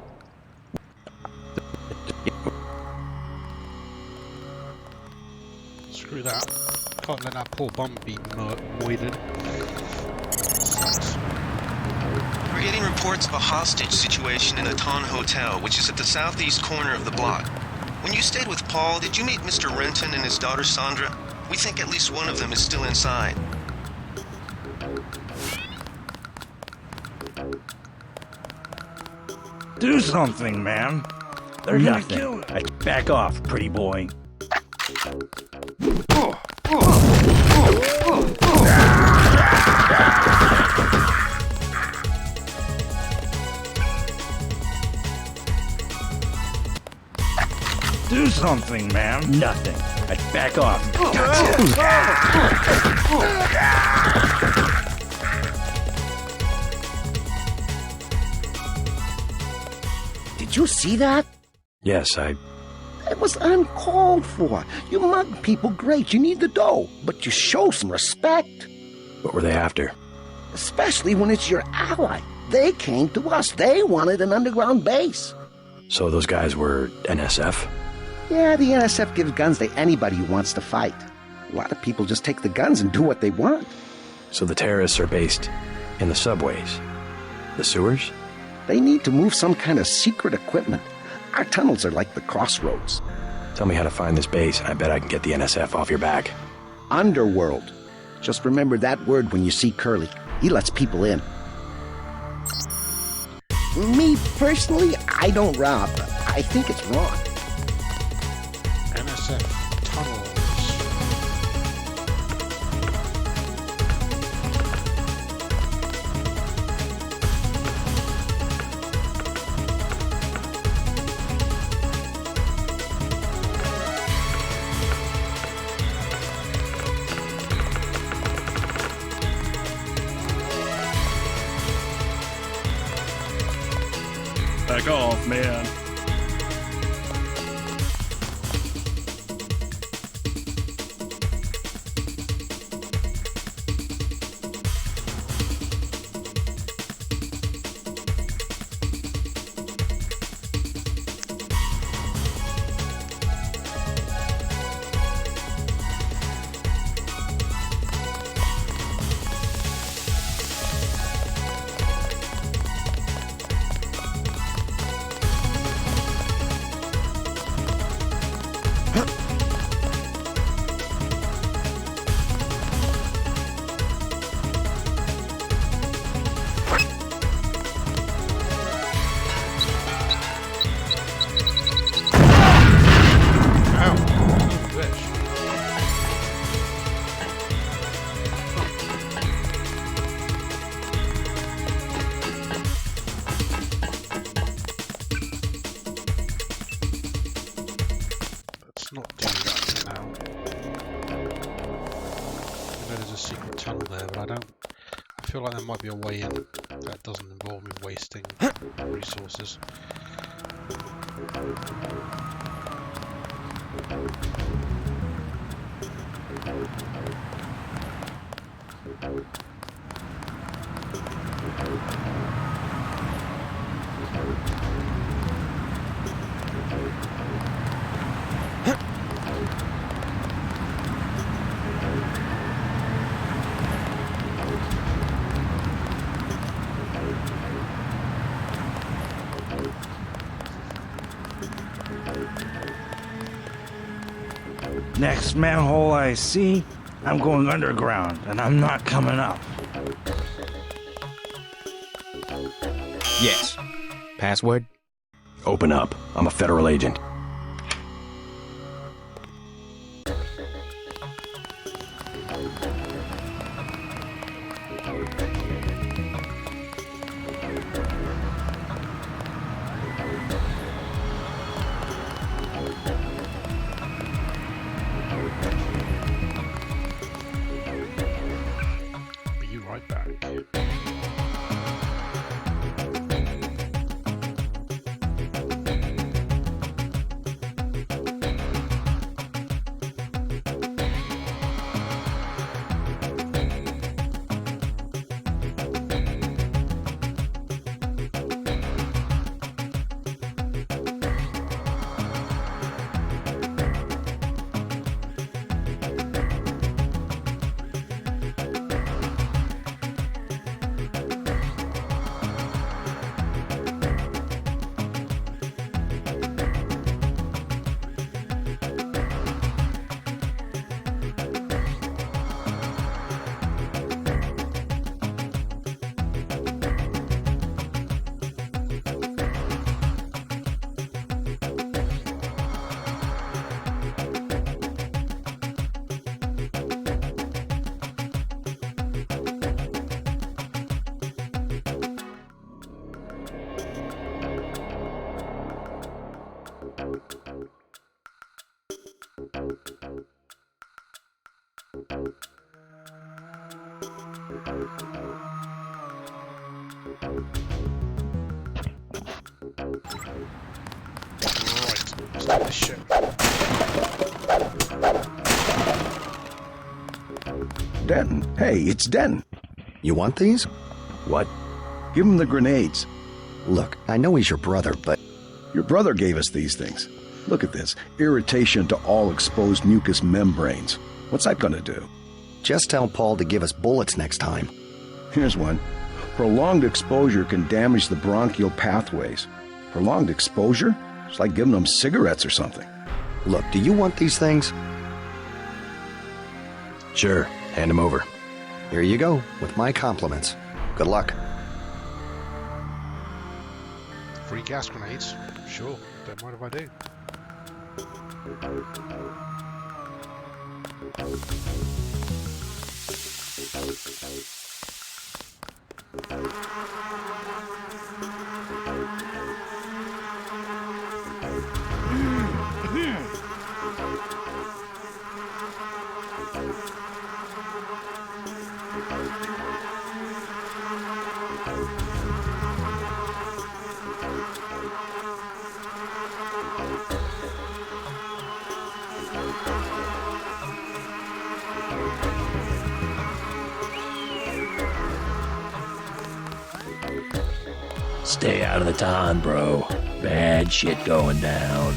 Speaker 1: Screw that. Can't let that poor bum be moided.
Speaker 9: We're getting reports of a hostage situation in the Ton Hotel, which is at the southeast corner of the block. When you stayed with Paul, did you meet Mr. Renton and his daughter Sandra? We think at least one of them is still inside.
Speaker 3: Do something, man. They're gonna
Speaker 17: Nothing.
Speaker 3: kill him.
Speaker 17: Back off, pretty boy.
Speaker 3: Do something, man.
Speaker 17: Nothing. Back off.
Speaker 18: Did you see that?
Speaker 2: Yes,
Speaker 18: It was uncalled for. You mug people great, you need the dough, but you show some respect.
Speaker 2: What were they after?
Speaker 18: Especially when it's your ally. They came to us. They wanted an underground base.
Speaker 2: So those guys were NSF?
Speaker 18: Yeah, the NSF gives guns to anybody who wants to fight. A lot of people just take the guns and do what they want.
Speaker 2: So the terrorists are based in the subways? The sewers?
Speaker 18: They need to move some kind of secret equipment. Our tunnels are like the crossroads.
Speaker 2: Tell me how to find this base, and I bet I can get the NSF off your back.
Speaker 18: Underworld. Just remember that word when you see Curly. He lets people in. Me, personally, I don't rob. I think it's wrong.
Speaker 1: NSF tunnels.
Speaker 17: Back off, man.
Speaker 1: now. I know there's a secret tunnel there, but I feel like there might be a way in that doesn't involve me wasting resources.
Speaker 17: Next manhole I see, I'm going underground, and I'm not coming up.
Speaker 2: Yes. Password? Open up. I'm a federal agent.
Speaker 1: Be right back. Stop this shit.
Speaker 18: Denton. Hey, it's Denton.
Speaker 11: You want these?
Speaker 18: What? Give him the grenades.
Speaker 11: Look, I know he's your brother, but...
Speaker 18: Your brother gave us these things. Look at this. Irritation to all exposed mucous membranes. What's that gonna do?
Speaker 11: Just tell Paul to give us bullets next time.
Speaker 18: Here's one. Prolonged exposure can damage the bronchial pathways. Prolonged exposure? It's like giving them cigarettes or something.
Speaker 11: Look, do you want these things?
Speaker 2: Sure. Hand them over.
Speaker 11: Here you go, with my compliments. Good luck.
Speaker 1: Free gas grenades? Sure. Don't mind if I do.
Speaker 6: Stay out of the ton, bro. Bad shit going down.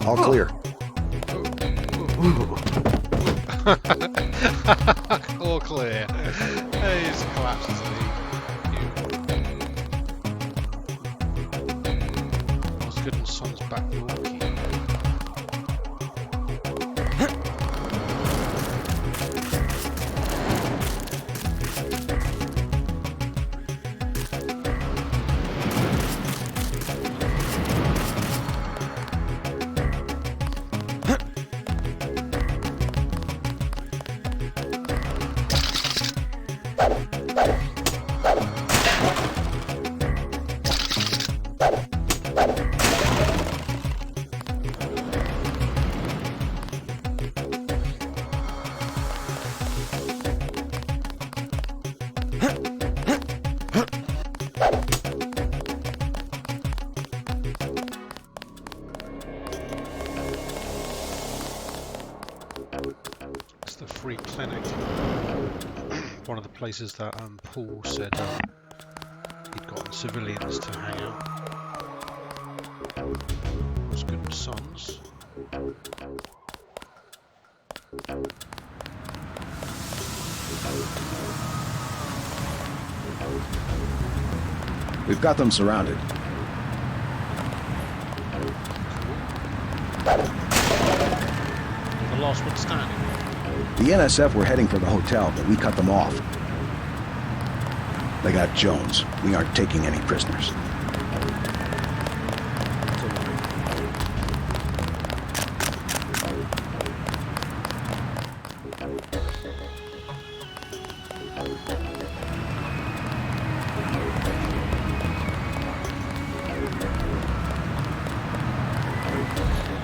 Speaker 11: All clear.
Speaker 1: All clear. He's collapses the Osgood and Sons back door key. Free clinic. One of the places that Paul said he'd gotten civilians to hang out. Osgood and Sons.
Speaker 18: We've got them surrounded.
Speaker 1: The last one standing.
Speaker 18: The NSF were heading for the hotel, but we cut them off. They got Jones. We aren't taking any prisoners.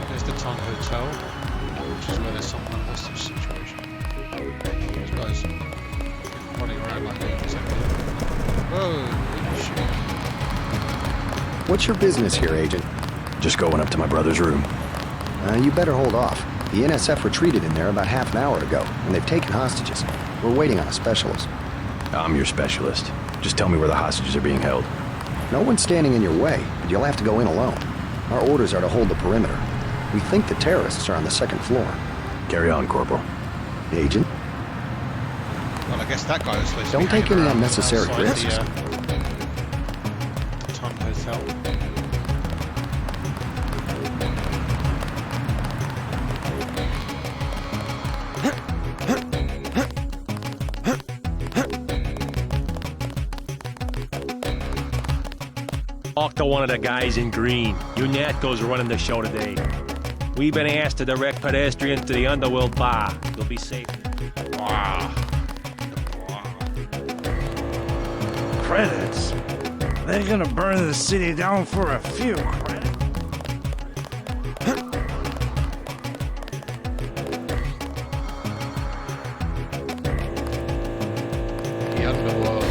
Speaker 1: There's the Ton Hotel, which is where there's some hostage situation. Those guys running around like idiots. Whoa, shit.
Speaker 11: What's your business here, Agent?
Speaker 2: Just going up to my brother's room.
Speaker 11: You better hold off. The NSF retreated in there about half an hour ago, and they've taken hostages. We're waiting on a specialist.
Speaker 2: I'm your specialist. Just tell me where the hostages are being held.
Speaker 11: No one's standing in your way, but you'll have to go in alone. Our orders are to hold the perimeter. We think the terrorists are on the second floor.
Speaker 2: Carry on, Corporal.
Speaker 11: Agent?
Speaker 1: Well, I guess that guy was supposed to
Speaker 11: Don't
Speaker 1: be
Speaker 11: take any
Speaker 1: hanging around
Speaker 11: unnecessary
Speaker 1: outside
Speaker 11: risks.
Speaker 1: The Ton Hotel.
Speaker 14: Talk to one of the guys in green. Unatko's running the show today. We've been asked to direct pedestrians to the Underworld Bar. You'll be safe.
Speaker 1: Wow.
Speaker 17: Credits? They're gonna burn the city down for a few credits.
Speaker 1: The Underworld.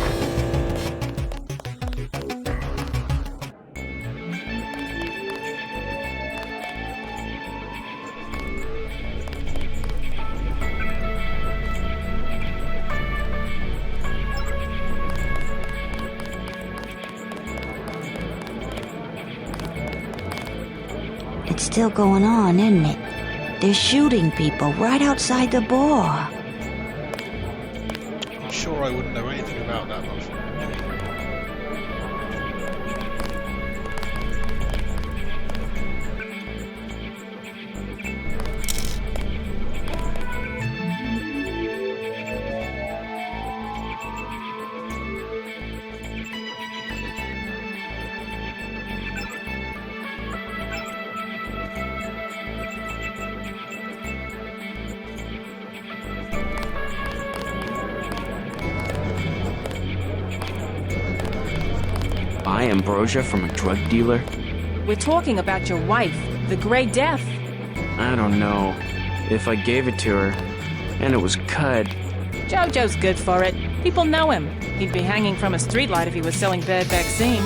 Speaker 19: It's still going on, isn't it? They're shooting people right outside the bar.
Speaker 1: I'm sure I wouldn't know anything about that, love.
Speaker 20: Buy ambrosia from a drug dealer?
Speaker 15: We're talking about your wife, the Grey Death.
Speaker 20: I don't know. If I gave it to her, and it was cut.
Speaker 15: Jojo's good for it. People know him. He'd be hanging from a streetlight if he was selling bad vaccine.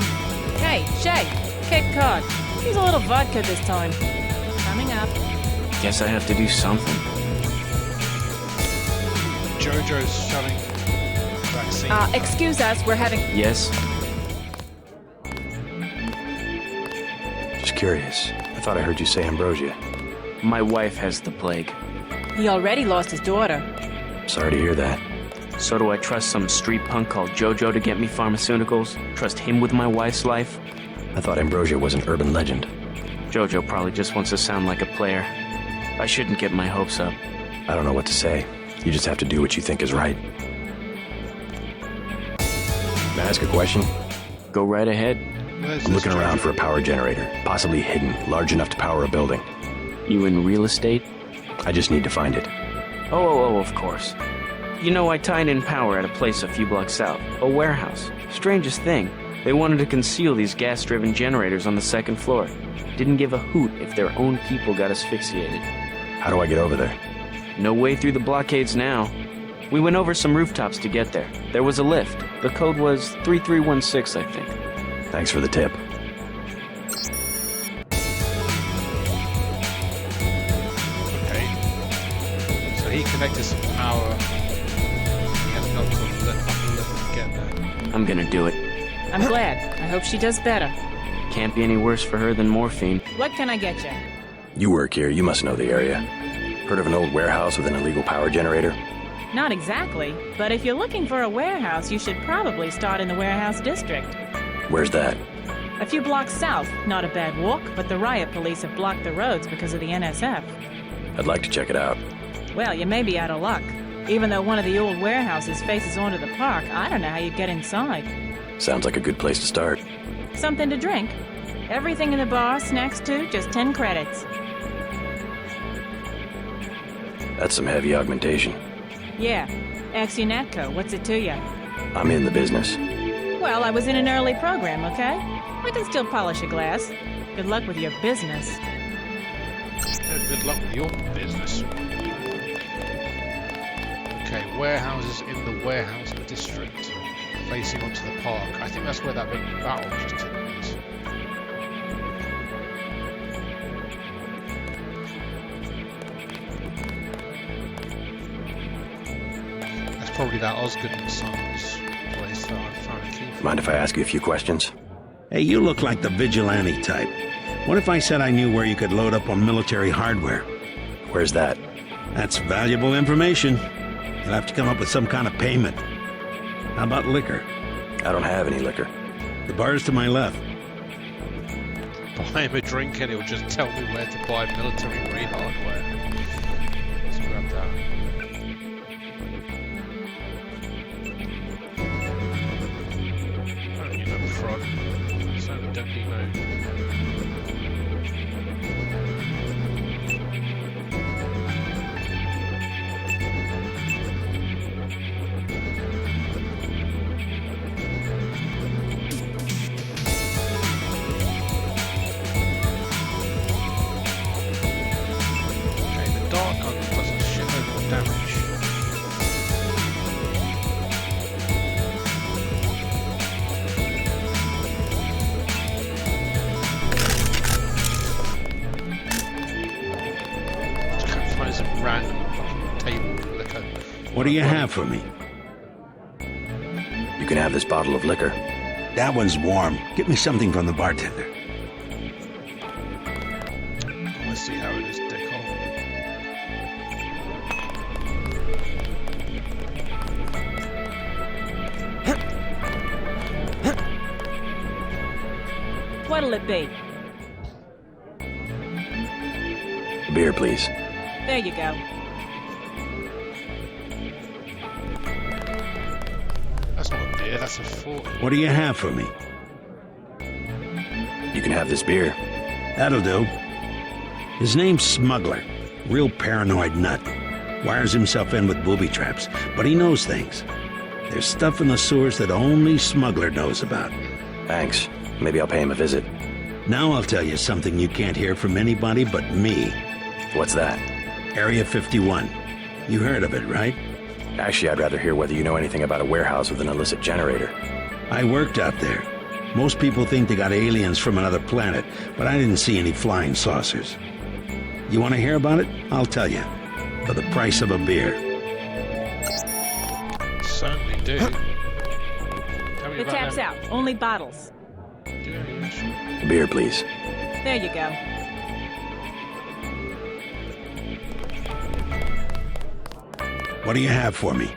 Speaker 15: Hey, Shay, Cape Cod. He's a little vodka this time. Coming up.
Speaker 20: Guess I have to do something.
Speaker 1: Jojo's selling vaccine.
Speaker 15: Excuse us, we're having...
Speaker 20: Yes?
Speaker 2: Just curious. I thought I heard you say ambrosia.
Speaker 20: My wife has the plague.
Speaker 15: He already lost his daughter.
Speaker 2: Sorry to hear that.
Speaker 20: So do I trust some street punk called Jojo to get me pharmaceuticals? Trust him with my wife's life?
Speaker 2: I thought Ambrosia was an urban legend.
Speaker 20: Jojo probably just wants to sound like a player. I shouldn't get my hopes up.
Speaker 2: I don't know what to say. You just have to do what you think is right. Can I ask a question?
Speaker 20: Go right ahead.
Speaker 2: I'm looking around for a power generator, possibly hidden, large enough to power a building.
Speaker 20: You in real estate?
Speaker 2: I just need to find it.
Speaker 20: Oh, of course. You know, I tied in power at a place a few blocks south. A warehouse. Strangest thing. They wanted to conceal these gas-driven generators on the second floor. Didn't give a hoot if their own people got asphyxiated.
Speaker 2: How do I get over there?
Speaker 20: No way through the blockades now. We went over some rooftops to get there. There was a lift. The code was 3316, I think.
Speaker 2: Thanks for the tip.
Speaker 1: Okay. So he connected some power. He has got to lift to get there.
Speaker 20: I'm gonna do it.
Speaker 15: I'm glad. I hope she does better.
Speaker 20: Can't be any worse for her than morphine.
Speaker 15: What can I get you?
Speaker 2: You work here, you must know the area. Heard of an old warehouse with an illegal power generator?
Speaker 15: Not exactly, but if you're looking for a warehouse, you should probably start in the warehouse district.
Speaker 2: Where's that?
Speaker 15: A few blocks south. Not a bad walk, but the riot police have blocked the roads because of the NSF.
Speaker 2: I'd like to check it out.
Speaker 15: Well, you may be out of luck. Even though one of the old warehouses faces onto the park, I don't know how you'd get inside.
Speaker 2: Sounds like a good place to start.
Speaker 15: Something to drink. Everything in the bar, snacks too, just 10 credits.
Speaker 2: That's some heavy augmentation.
Speaker 15: Yeah. Ask your Natco, what's it to you?
Speaker 2: I'm in the business.
Speaker 15: Well, I was in an early program, okay? I can still polish a glass. Good luck with your business.
Speaker 1: Good luck with your business. Okay, warehouses in the warehouse district, facing onto the park. I think that's where that big battle just took place. That's probably that Osgood and Sons place that I found a key for.
Speaker 2: Mind if I ask you a few questions?
Speaker 3: Hey, you look like the vigilante type. What if I said I knew where you could load up on military hardware?
Speaker 2: Where's that?
Speaker 3: That's valuable information. You'll have to come up with some kind of payment. How about liquor?
Speaker 2: I don't have any liquor.
Speaker 3: The bar's to my left.
Speaker 1: Buy him a drink and he'll just tell me where to buy military-grade hardware. Let's grab that. I don't need no fraud. Certainly don't need no...
Speaker 3: What do you have for me?
Speaker 2: You can have this bottle of liquor.
Speaker 3: That one's warm. Get me something from the bartender.
Speaker 1: Let's see how it is, dickhole.
Speaker 15: What'll it be?
Speaker 2: A beer, please.
Speaker 15: There you go.
Speaker 1: That's not a beer, that's a 40.
Speaker 3: What do you have for me?
Speaker 2: You can have this beer.
Speaker 3: That'll do. His name's Smuggler. Real paranoid nut. Wires himself in with booby traps, but he knows things. There's stuff in the sewers that only Smuggler knows about.
Speaker 2: Thanks. Maybe I'll pay him a visit.
Speaker 3: Now I'll tell you something you can't hear from anybody but me.
Speaker 2: What's that?
Speaker 3: Area 51. You heard of it, right?
Speaker 2: Actually, I'd rather hear whether you know anything about a warehouse with an illicit generator.
Speaker 3: I worked out there. Most people think they got aliens from another planet, but I didn't see any flying saucers. You want to hear about it? I'll tell you. For the price of a beer.
Speaker 1: Certainly do.
Speaker 15: The tap's out. Only bottles.
Speaker 2: A beer, please.
Speaker 15: There you go.
Speaker 3: What do you have for me?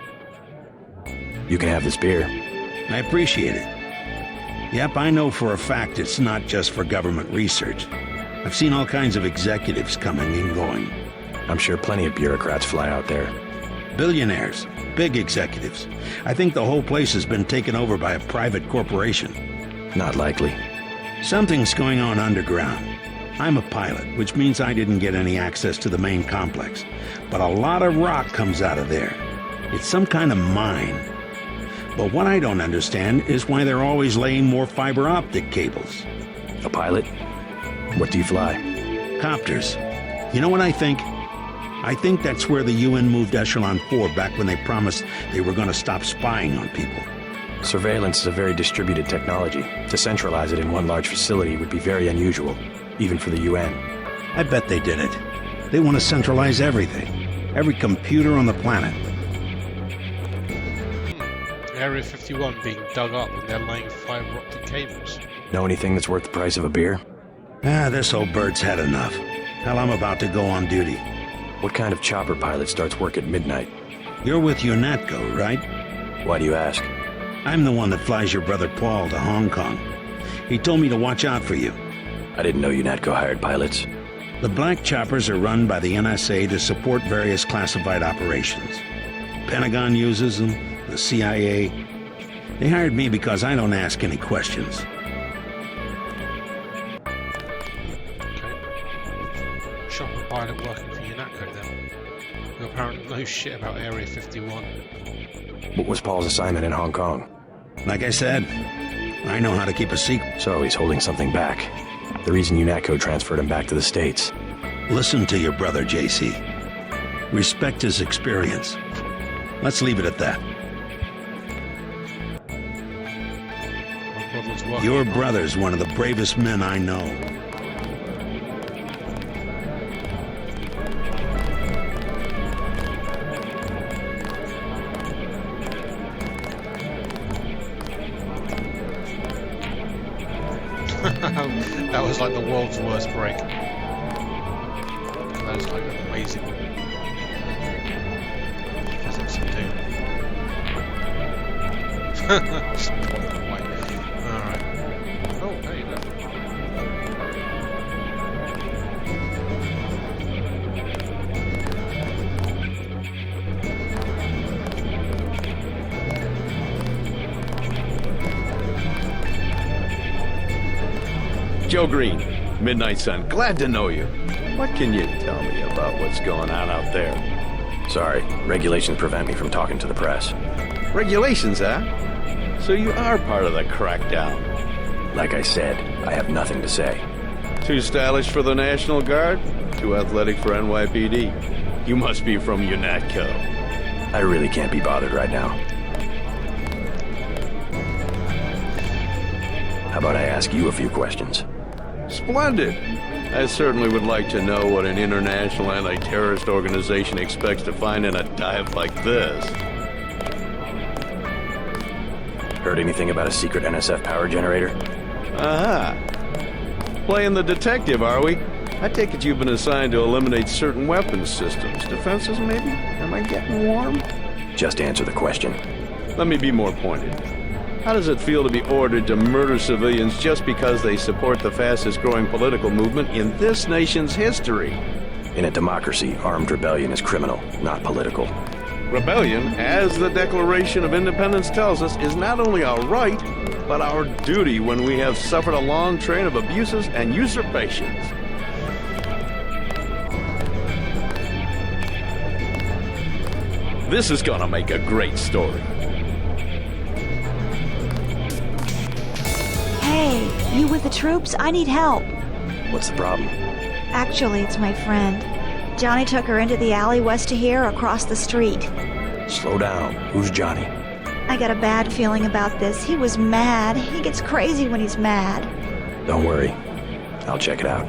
Speaker 2: You can have this beer.
Speaker 3: I appreciate it. Yep, I know for a fact it's not just for government research. I've seen all kinds of executives coming and going.
Speaker 2: I'm sure plenty of bureaucrats fly out there.
Speaker 3: Billionaires, big executives. I think the whole place has been taken over by a private corporation.
Speaker 2: Not likely.
Speaker 3: Something's going on underground. I'm a pilot, which means I didn't get any access to the main complex. But a lot of rock comes out of there. It's some kind of mine. But what I don't understand is why they're always laying more fiber optic cables.
Speaker 2: A pilot? What do you fly?
Speaker 3: Copters. You know what I think? I think that's where the UN moved Echelon 4 back when they promised they were going to stop spying on people.
Speaker 2: Surveillance is a very distributed technology. To centralize it in one large facility would be very unusual, even for the UN.
Speaker 3: I bet they did it. They want to centralize everything. Every computer on the planet.
Speaker 1: Area 51 being dug up and they're laying fiber optic cables.
Speaker 2: Know anything that's worth the price of a beer?
Speaker 3: This old bird's had enough. Hell, I'm about to go on duty.
Speaker 2: What kind of chopper pilot starts work at midnight?
Speaker 3: You're with UNATCO, right?
Speaker 2: Why do you ask?
Speaker 3: I'm the one that flies your brother Paul to Hong Kong. He told me to watch out for you.
Speaker 2: I didn't know UNATCO hired pilots.
Speaker 3: The black choppers are run by the NSA to support various classified operations. Pentagon uses them, the CIA. They hired me because I don't ask any questions.
Speaker 1: Okay. Chopper pilot working for UNATCO then. Who apparently knows shit about Area 51.
Speaker 2: What was Paul's assignment in Hong Kong?
Speaker 3: Like I said, I know how to keep a secret.
Speaker 2: So he's holding something back. The reason UNATCO transferred him back to the States.
Speaker 3: Listen to your brother, JC. Respect his experience. Let's leave it at that. Your brother's one of the bravest men I know.
Speaker 1: That was like the world's worst break. That was like amazing. Physics of doom. Just point them away. Alright. Oh, there you go.
Speaker 21: Joe Green, Midnight Sun. Glad to know you. What can you tell me about what's going on out there?
Speaker 2: Sorry, regulations prevent me from talking to the press.
Speaker 21: Regulations, huh? So you are part of the crackdown.
Speaker 2: Like I said, I have nothing to say.
Speaker 21: Too stylish for the National Guard? Too athletic for NYPD? You must be from UNATCO.
Speaker 2: I really can't be bothered right now. How about I ask you a few questions?
Speaker 21: Splendid. I certainly would like to know what an international anti-terrorist organization expects to find in a dive like this.
Speaker 2: Heard anything about a secret NSF power generator?
Speaker 21: Aha. Playing the detective, are we? I take it you've been assigned to eliminate certain weapons systems. Defenses, maybe? Am I getting warm?
Speaker 2: Just answer the question.
Speaker 21: Let me be more pointed. How does it feel to be ordered to murder civilians just because they support the fastest-growing political movement in this nation's history?
Speaker 2: In a democracy, armed rebellion is criminal, not political.
Speaker 21: Rebellion, as the Declaration of Independence tells us, is not only our right, but our duty when we have suffered a long train of abuses and usurpations. This is gonna make a great story.
Speaker 19: Hey, you with the troops? I need help.
Speaker 2: What's the problem?
Speaker 19: Actually, it's my friend. Johnny took her into the alley west of here, across the street.
Speaker 2: Slow down. Who's Johnny?
Speaker 19: I got a bad feeling about this. He was mad. He gets crazy when he's mad.
Speaker 2: Don't worry. I'll check it out.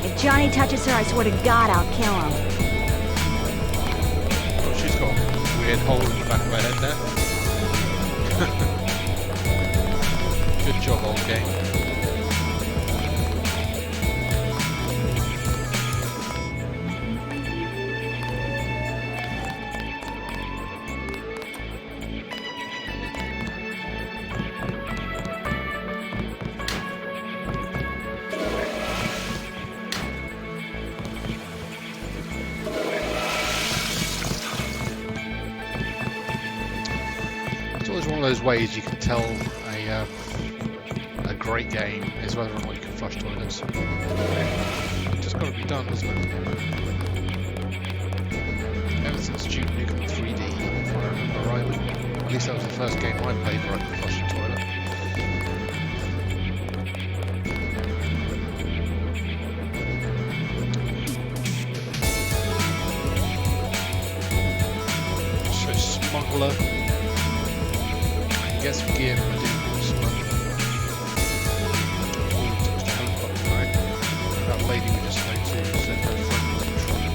Speaker 19: If Johnny touches her, I swear to God I'll kill him.
Speaker 1: Oh, she's got a weird hole in the back of her head there. Good job, old game. of those ways you can tell a great game is whether or not you can flush toilets. It's just got to be done, doesn't it? Ever since Duke Nukem 3D, if I remember rightly. At least that was the first game I played where I could flush the toilet. So Smuggler. I guess forgive I do call Smuggler. That lady we just spoke to said her friend was in trouble.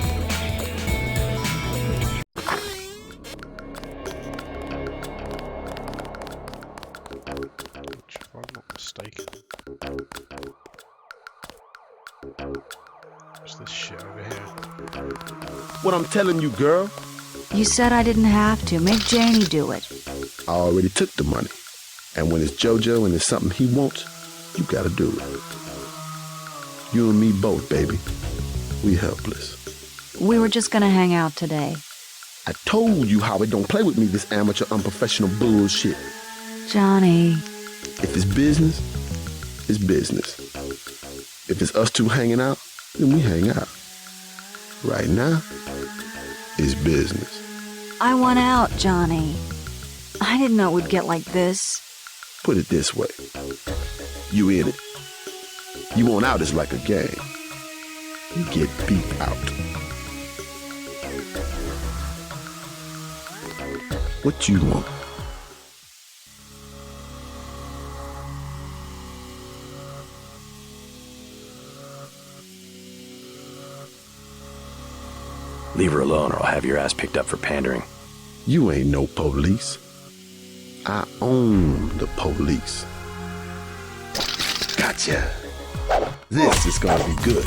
Speaker 1: Which, if I'm not mistaken, what's this shit over here?
Speaker 8: What I'm telling you, girl.
Speaker 19: You said I didn't have to. Make Janie do it.
Speaker 8: I already took the money. And when it's JoJo and it's something he wants, you gotta do it. You and me both, baby. We helpless.
Speaker 19: We were just gonna hang out today.
Speaker 8: I told you how it don't play with me, this amateur unprofessional bullshit.
Speaker 19: Johnny.
Speaker 8: If it's business, it's business. If it's us two hanging out, then we hang out. Right now, it's business.
Speaker 19: I want out, Johnny. I didn't know it would get like this.
Speaker 8: Put it this way. You in it. You want out is like a game. You get beat out. What you want?
Speaker 2: Leave her alone or I'll have your ass picked up for pandering.
Speaker 8: You ain't no police. I own the police. Gotcha. This is gonna be good.
Speaker 1: I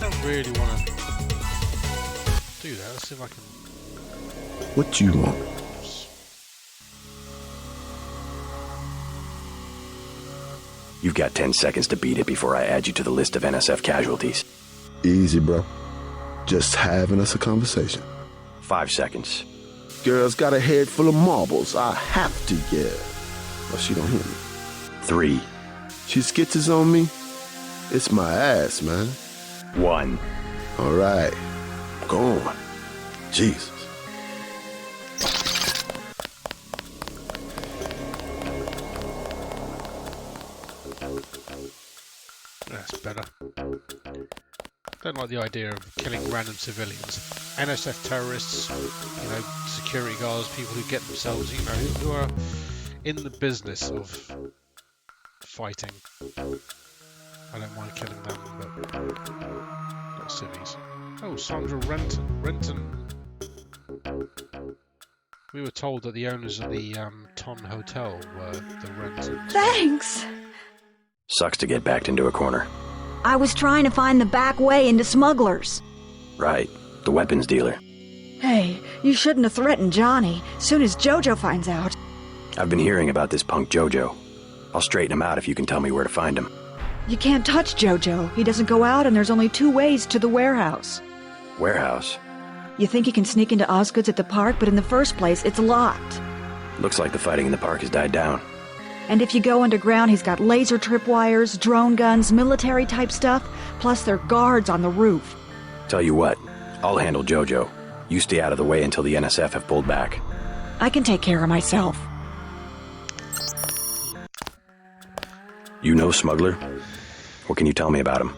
Speaker 1: don't really want to do that. Let's see if I can.
Speaker 8: What you want?
Speaker 2: You've got 10 seconds to beat it before I add you to the list of NSF casualties.
Speaker 8: Easy, bro. Just having us a conversation.
Speaker 2: 5 seconds.
Speaker 8: Girl's got a head full of marbles. I have to yell. Or she don't hear me.
Speaker 2: 3.
Speaker 8: She skitches on me. It's my ass, man.
Speaker 2: 1.
Speaker 8: All right. Go on. Jesus.
Speaker 1: That's better. Don't like the idea of killing random civilians. NSF terrorists, security guards, people who get themselves, who are in the business of fighting. I don't mind killing them, but not civvies. Oh, Sandra Renton. We were told that the owners of the Ton Hotel were the Rentons.
Speaker 19: Thanks!
Speaker 2: Sucks to get backed into a corner.
Speaker 19: I was trying to find the back way into smugglers.
Speaker 2: Right. The weapons dealer.
Speaker 19: Hey, you shouldn't have threatened Johnny. Soon as JoJo finds out.
Speaker 2: I've been hearing about this punk JoJo. I'll straighten him out if you can tell me where to find him.
Speaker 19: You can't touch JoJo. He doesn't go out and there's only 2 ways to the warehouse.
Speaker 2: Warehouse?
Speaker 19: You think you can sneak into Osgood's at the park, but in the first place, it's locked.
Speaker 2: Looks like the fighting in the park has died down.
Speaker 19: And if you go underground, he's got laser tripwires, drone guns, military-type stuff, plus there are guards on the roof.
Speaker 2: Tell you what, I'll handle JoJo. You stay out of the way until the NSF have pulled back.
Speaker 19: I can take care of myself.
Speaker 2: You know Smuggler? What can you tell me about him?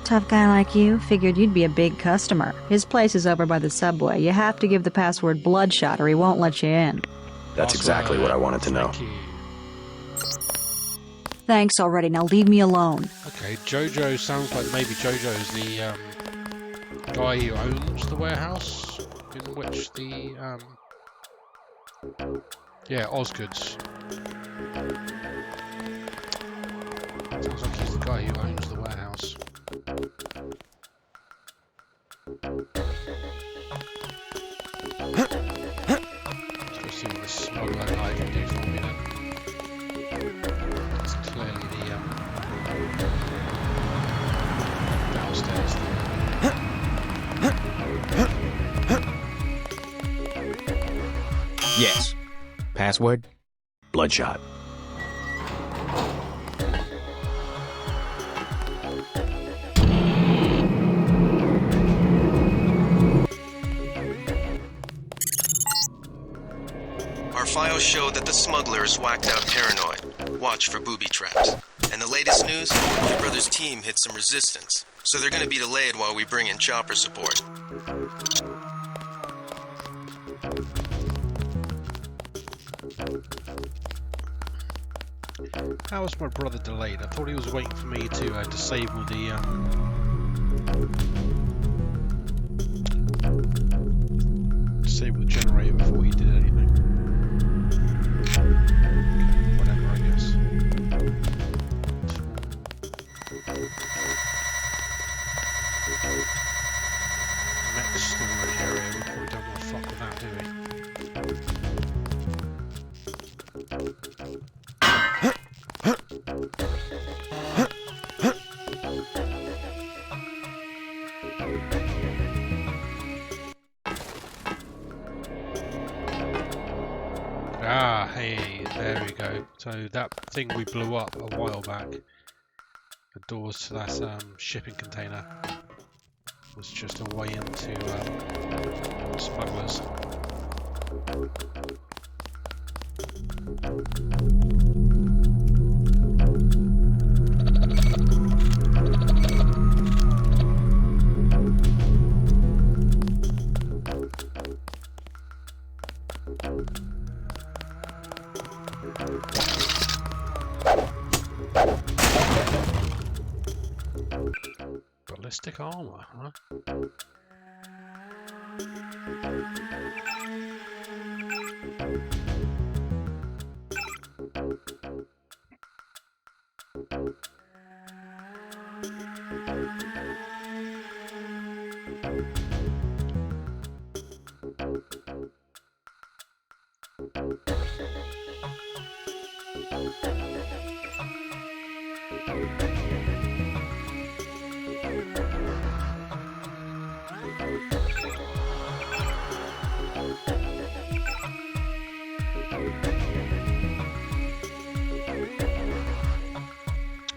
Speaker 22: Tough guy like you, figured you'd be a big customer. His place is over by the subway. You have to give the password Bloodshot or he won't let you in.
Speaker 2: That's exactly what I wanted to know.
Speaker 19: Thanks already, now leave me alone.
Speaker 1: Okay, JoJo sounds like maybe JoJo's the guy who owns the warehouse in which the Osgood's. Sounds like he's the guy who owns the warehouse. Let's see what this smuggler guy can do for me then. It's clearly the
Speaker 2: Yes. Password? Bloodshot.
Speaker 9: Our files show that the smuggler is whacked out paranoid. Watch for booby traps. And the latest news? Your brother's team hit some resistance, so they're gonna be delayed while we bring in chopper support.
Speaker 1: How was my brother delayed? I thought he was waiting for me to disable the generator before he did anything. Whatever, I guess. Mech storage area. We probably don't want to fuck with that, do we? Ah, hey, there we go. So that thing we blew up a while back, the doors to that shipping container, was just a way into smugglers. Ballistic armor, huh?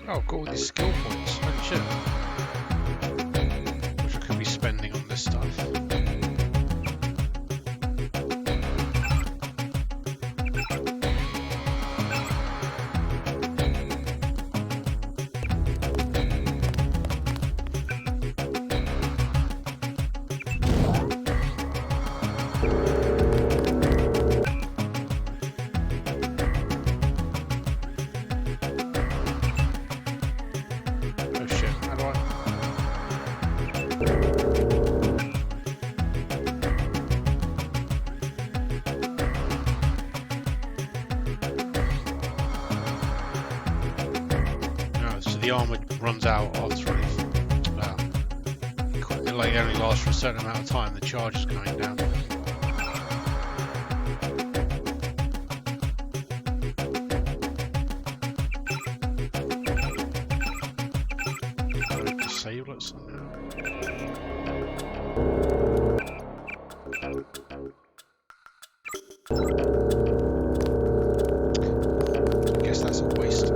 Speaker 1: Oh, I've got all these skill points. Holy shit. Which I could be spending on this stuff. The armor runs out after it only lasts for a certain amount of time. The charge is going down. Disable it somehow. I guess that's a waste.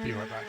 Speaker 1: Be right back.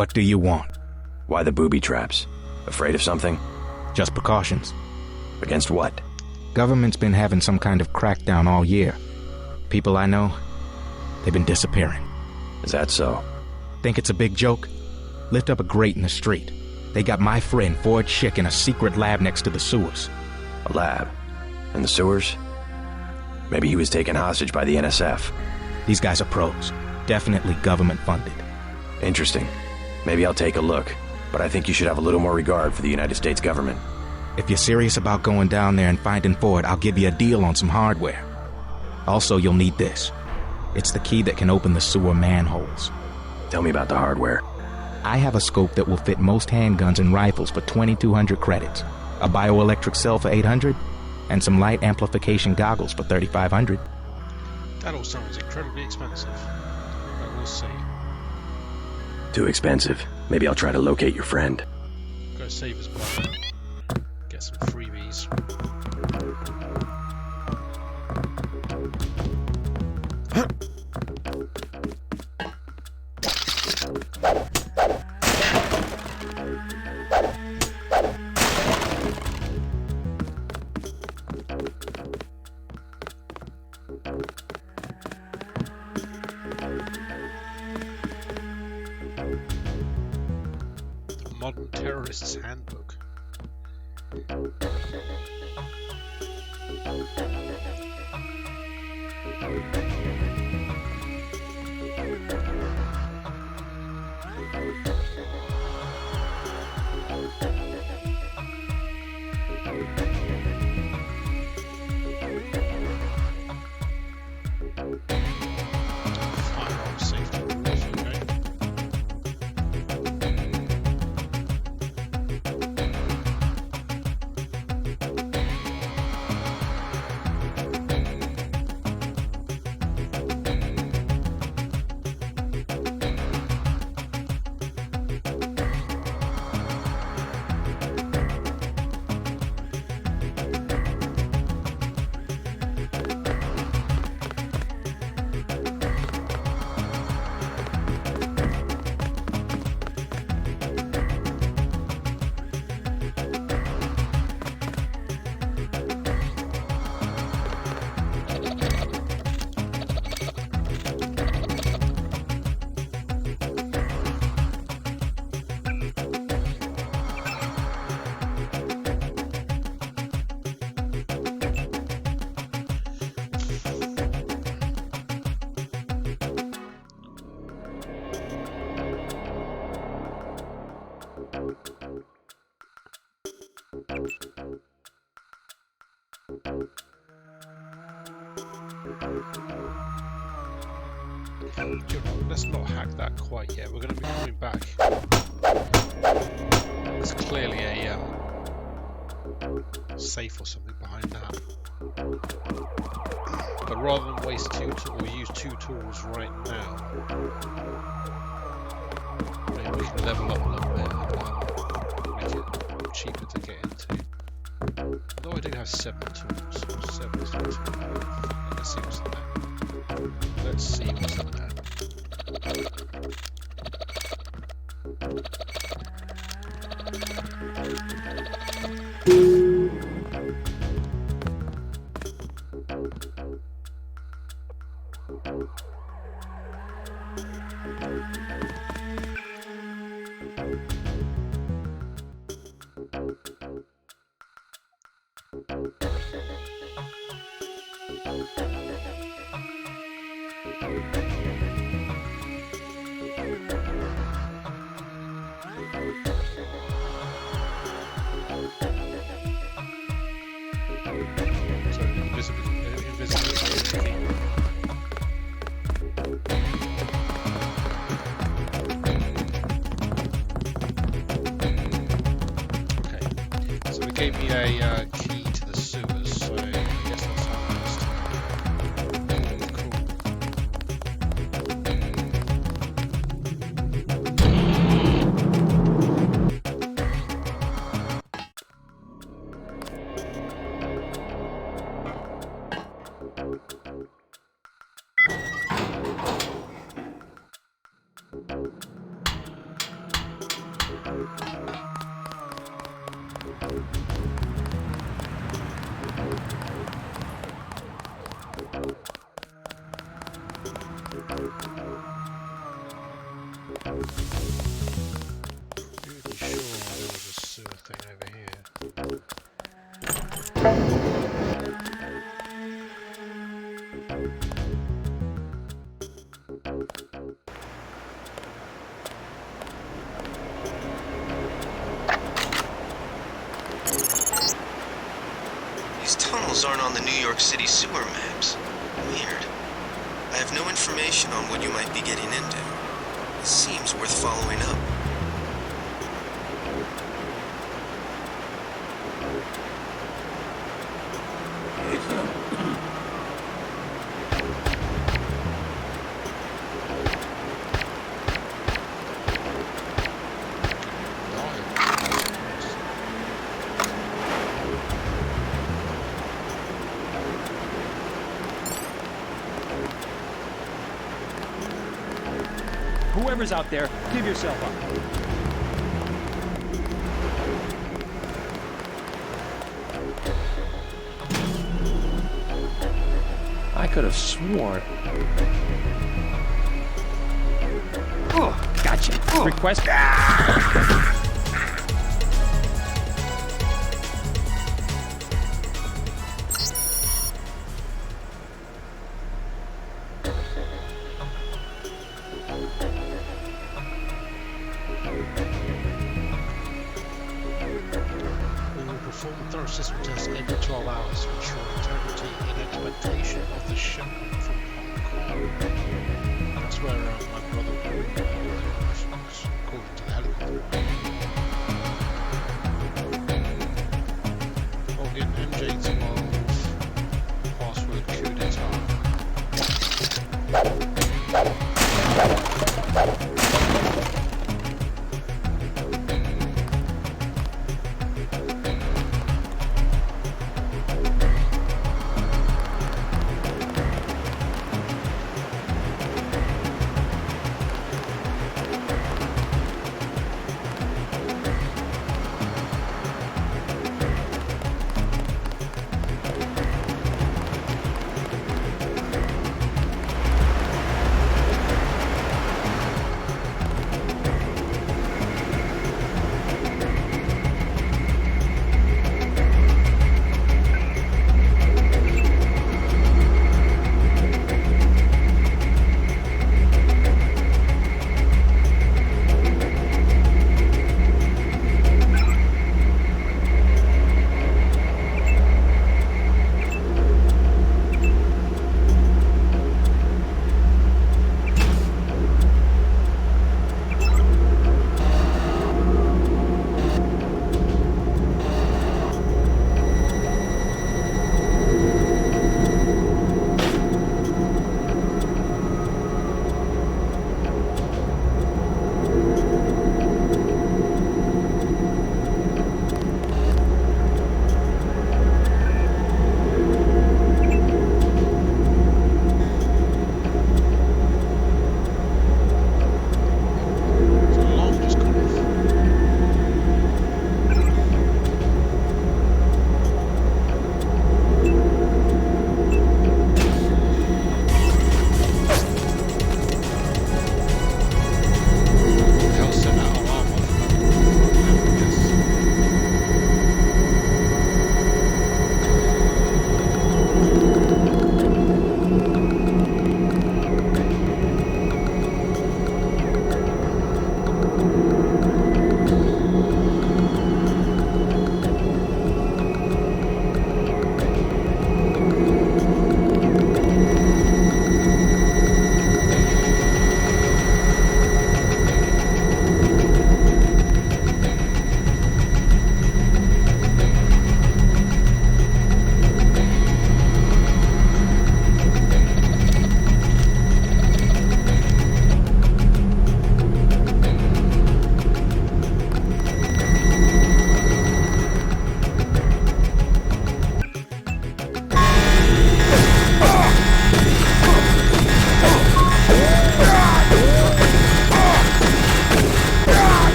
Speaker 5: What do you want?
Speaker 2: Why the booby traps? Afraid of something?
Speaker 5: Just precautions.
Speaker 2: Against what?
Speaker 5: Government's been having some kind of crackdown all year. People I know, they've been disappearing.
Speaker 2: Is that so?
Speaker 5: Think it's a big joke? Lift up a grate in the street. They got my friend Ford Schick in a secret lab next to the sewers.
Speaker 2: A lab? In the sewers? Maybe he was taken hostage by the NSF.
Speaker 5: These guys are pros. Definitely government funded.
Speaker 2: Interesting. Maybe I'll take a look. But I think you should have a little more regard for the United States government.
Speaker 5: If you're serious about going down there and finding Ford, I'll give you a deal on some hardware. Also, you'll need this. It's the key that can open the sewer manholes.
Speaker 2: Tell me about the hardware.
Speaker 5: I have a scope that will fit most handguns and rifles for 2,200 credits, a bioelectric cell for 800, and some light amplification goggles for 3,500.
Speaker 1: That all sounds incredibly expensive. But we'll see.
Speaker 2: Too expensive. Maybe I'll try to locate your friend.
Speaker 1: Go save his brother. Get some freebies. Modern Terrorist's Handbook. Firearm safety rules, okay. Let's not hack that quite yet. We're going to be coming back. There's clearly a safe or something behind that. But rather than waste or use two tools right now, maybe we can level up a little bit and make it cheaper to get into. Although I do have 7 tools. 7 is not too bad. Let's see what's in there. Let's see what's in there. Gave me a key to the sewers, so I guess that's our next.
Speaker 9: tunnels aren't on the New York City sewer maps. Weird. I have no information on what you might be getting into. It seems worth following up.
Speaker 12: Whoever's out there, give yourself up. I could have sworn. Oh, gotcha. Request.
Speaker 1: Perform a thorough system test every 12 hours to ensure integrity in expectation of the shipment from Hong Kong. That's where my brother was, according to the helicopter. Login MJ12, password coup d'etat.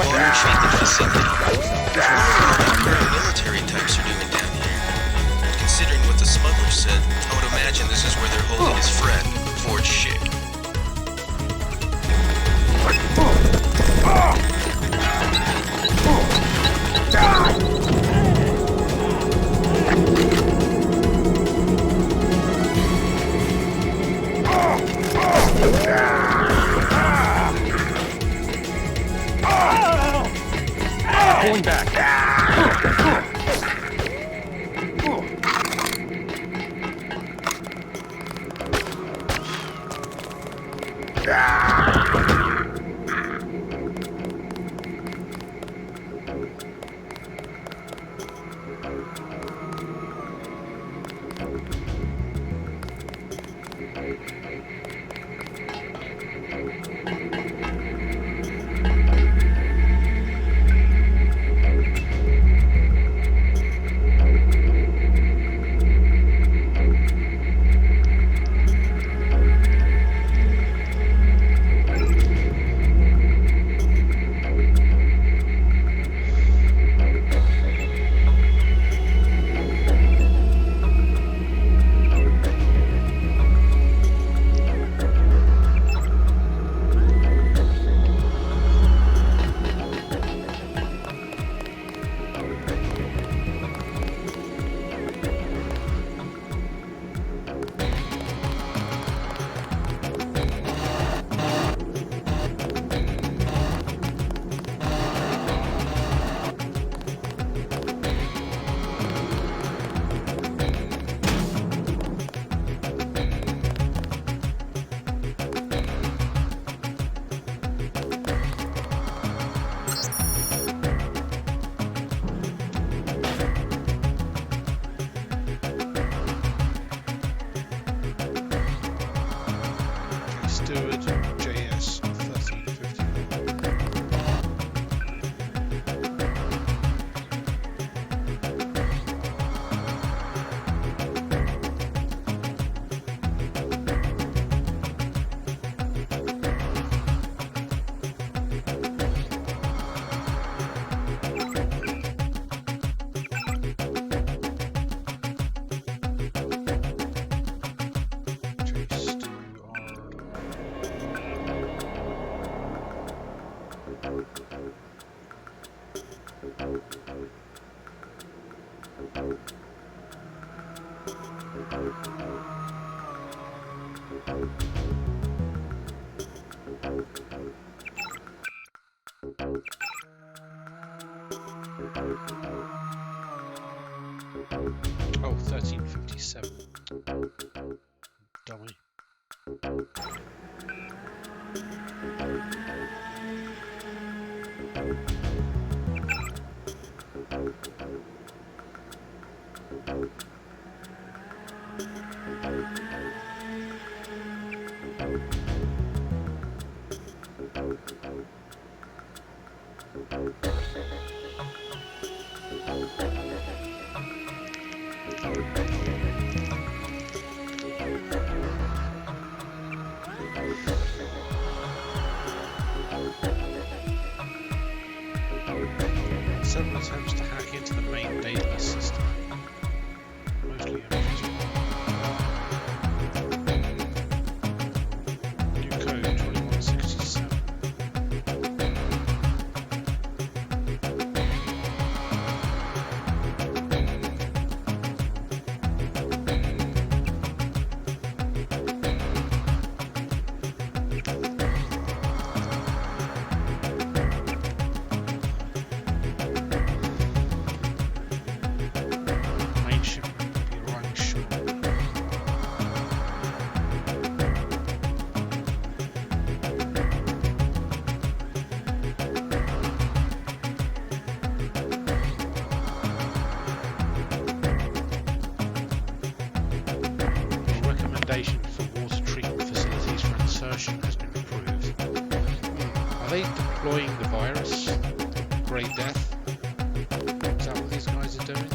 Speaker 9: water treatment facility. Military types are doing down here. Considering what the smuggler said, I would imagine this is where they're holding his friend, Forge Schick.
Speaker 1: Oh, 1357. Dummy. Several attempts to hack into the main data system. Mostly ineffectual. New code 2167. Main shipment will be arriving shortly. Your recommendation for water treatment facilities for insertion has been approved. Are they deploying the virus? Great Death? Is that what these guys are doing?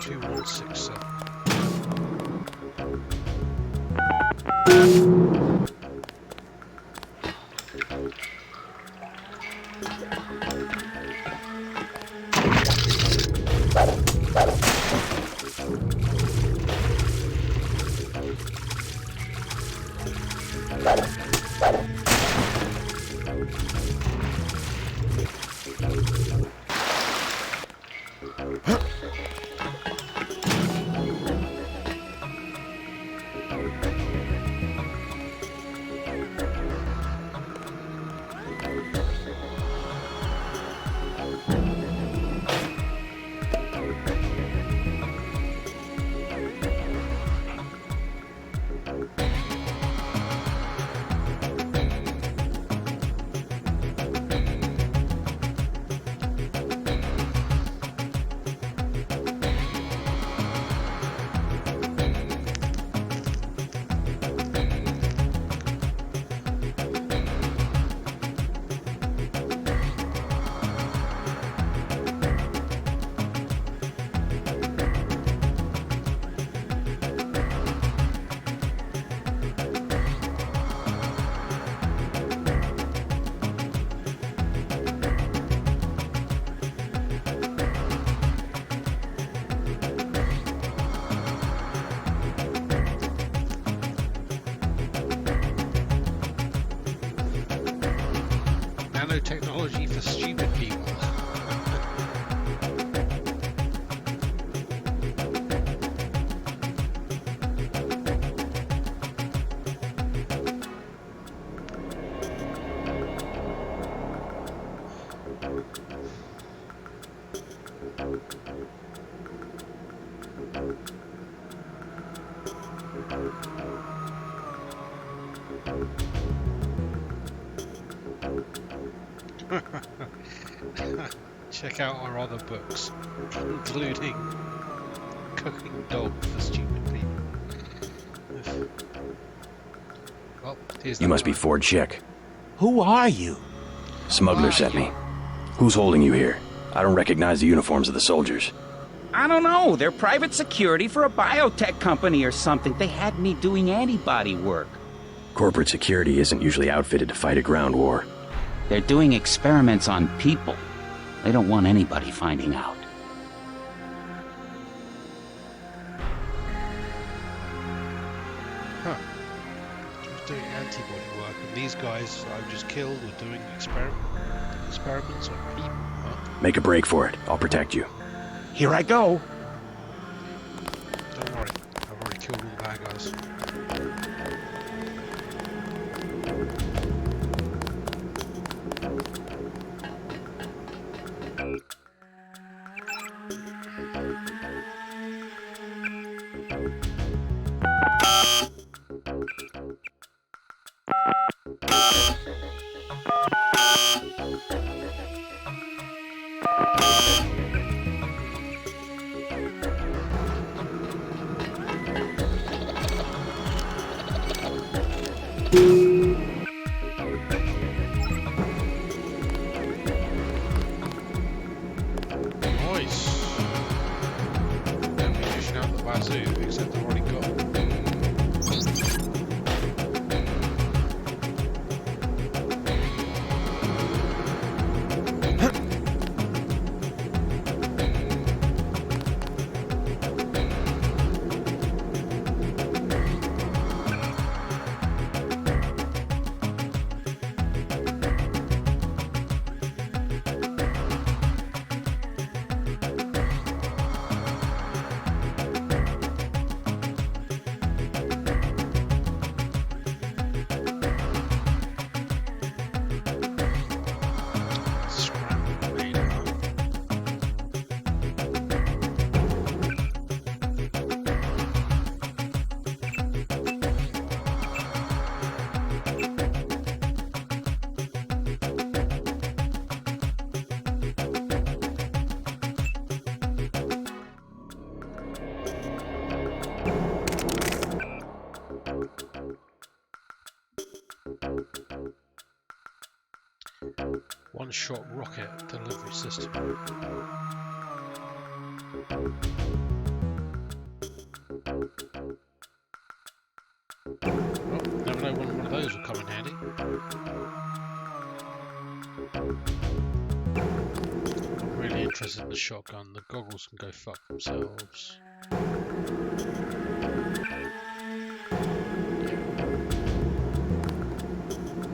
Speaker 1: Two, 1, 6, 7. Nanotechnology for stupid people. Check out our other books, including Cooking Dog for Stupid People. Well, here's
Speaker 2: You must be Ford Chick.
Speaker 17: Who are you?
Speaker 2: Smuggler sent me. Who's holding you here? I don't recognize the uniforms of the soldiers.
Speaker 7: I don't know. They're private security for a biotech company or something. They had me doing antibody work.
Speaker 2: Corporate security isn't usually outfitted to fight a ground war.
Speaker 7: They're doing experiments on people. They don't want anybody finding out.
Speaker 1: Huh. He was doing antibody work, and these guys I just killed were doing experiments on people, huh?
Speaker 2: Make a break for it. I'll protect you.
Speaker 7: Here I go.
Speaker 1: Don't worry, I've already killed all the bad guys. Nice. Ammunition out the wazoo, except I've already got. One-shot rocket delivery system. Oh, never know when one of those will come in handy. I'm really interested in the shotgun. The goggles can go fuck themselves.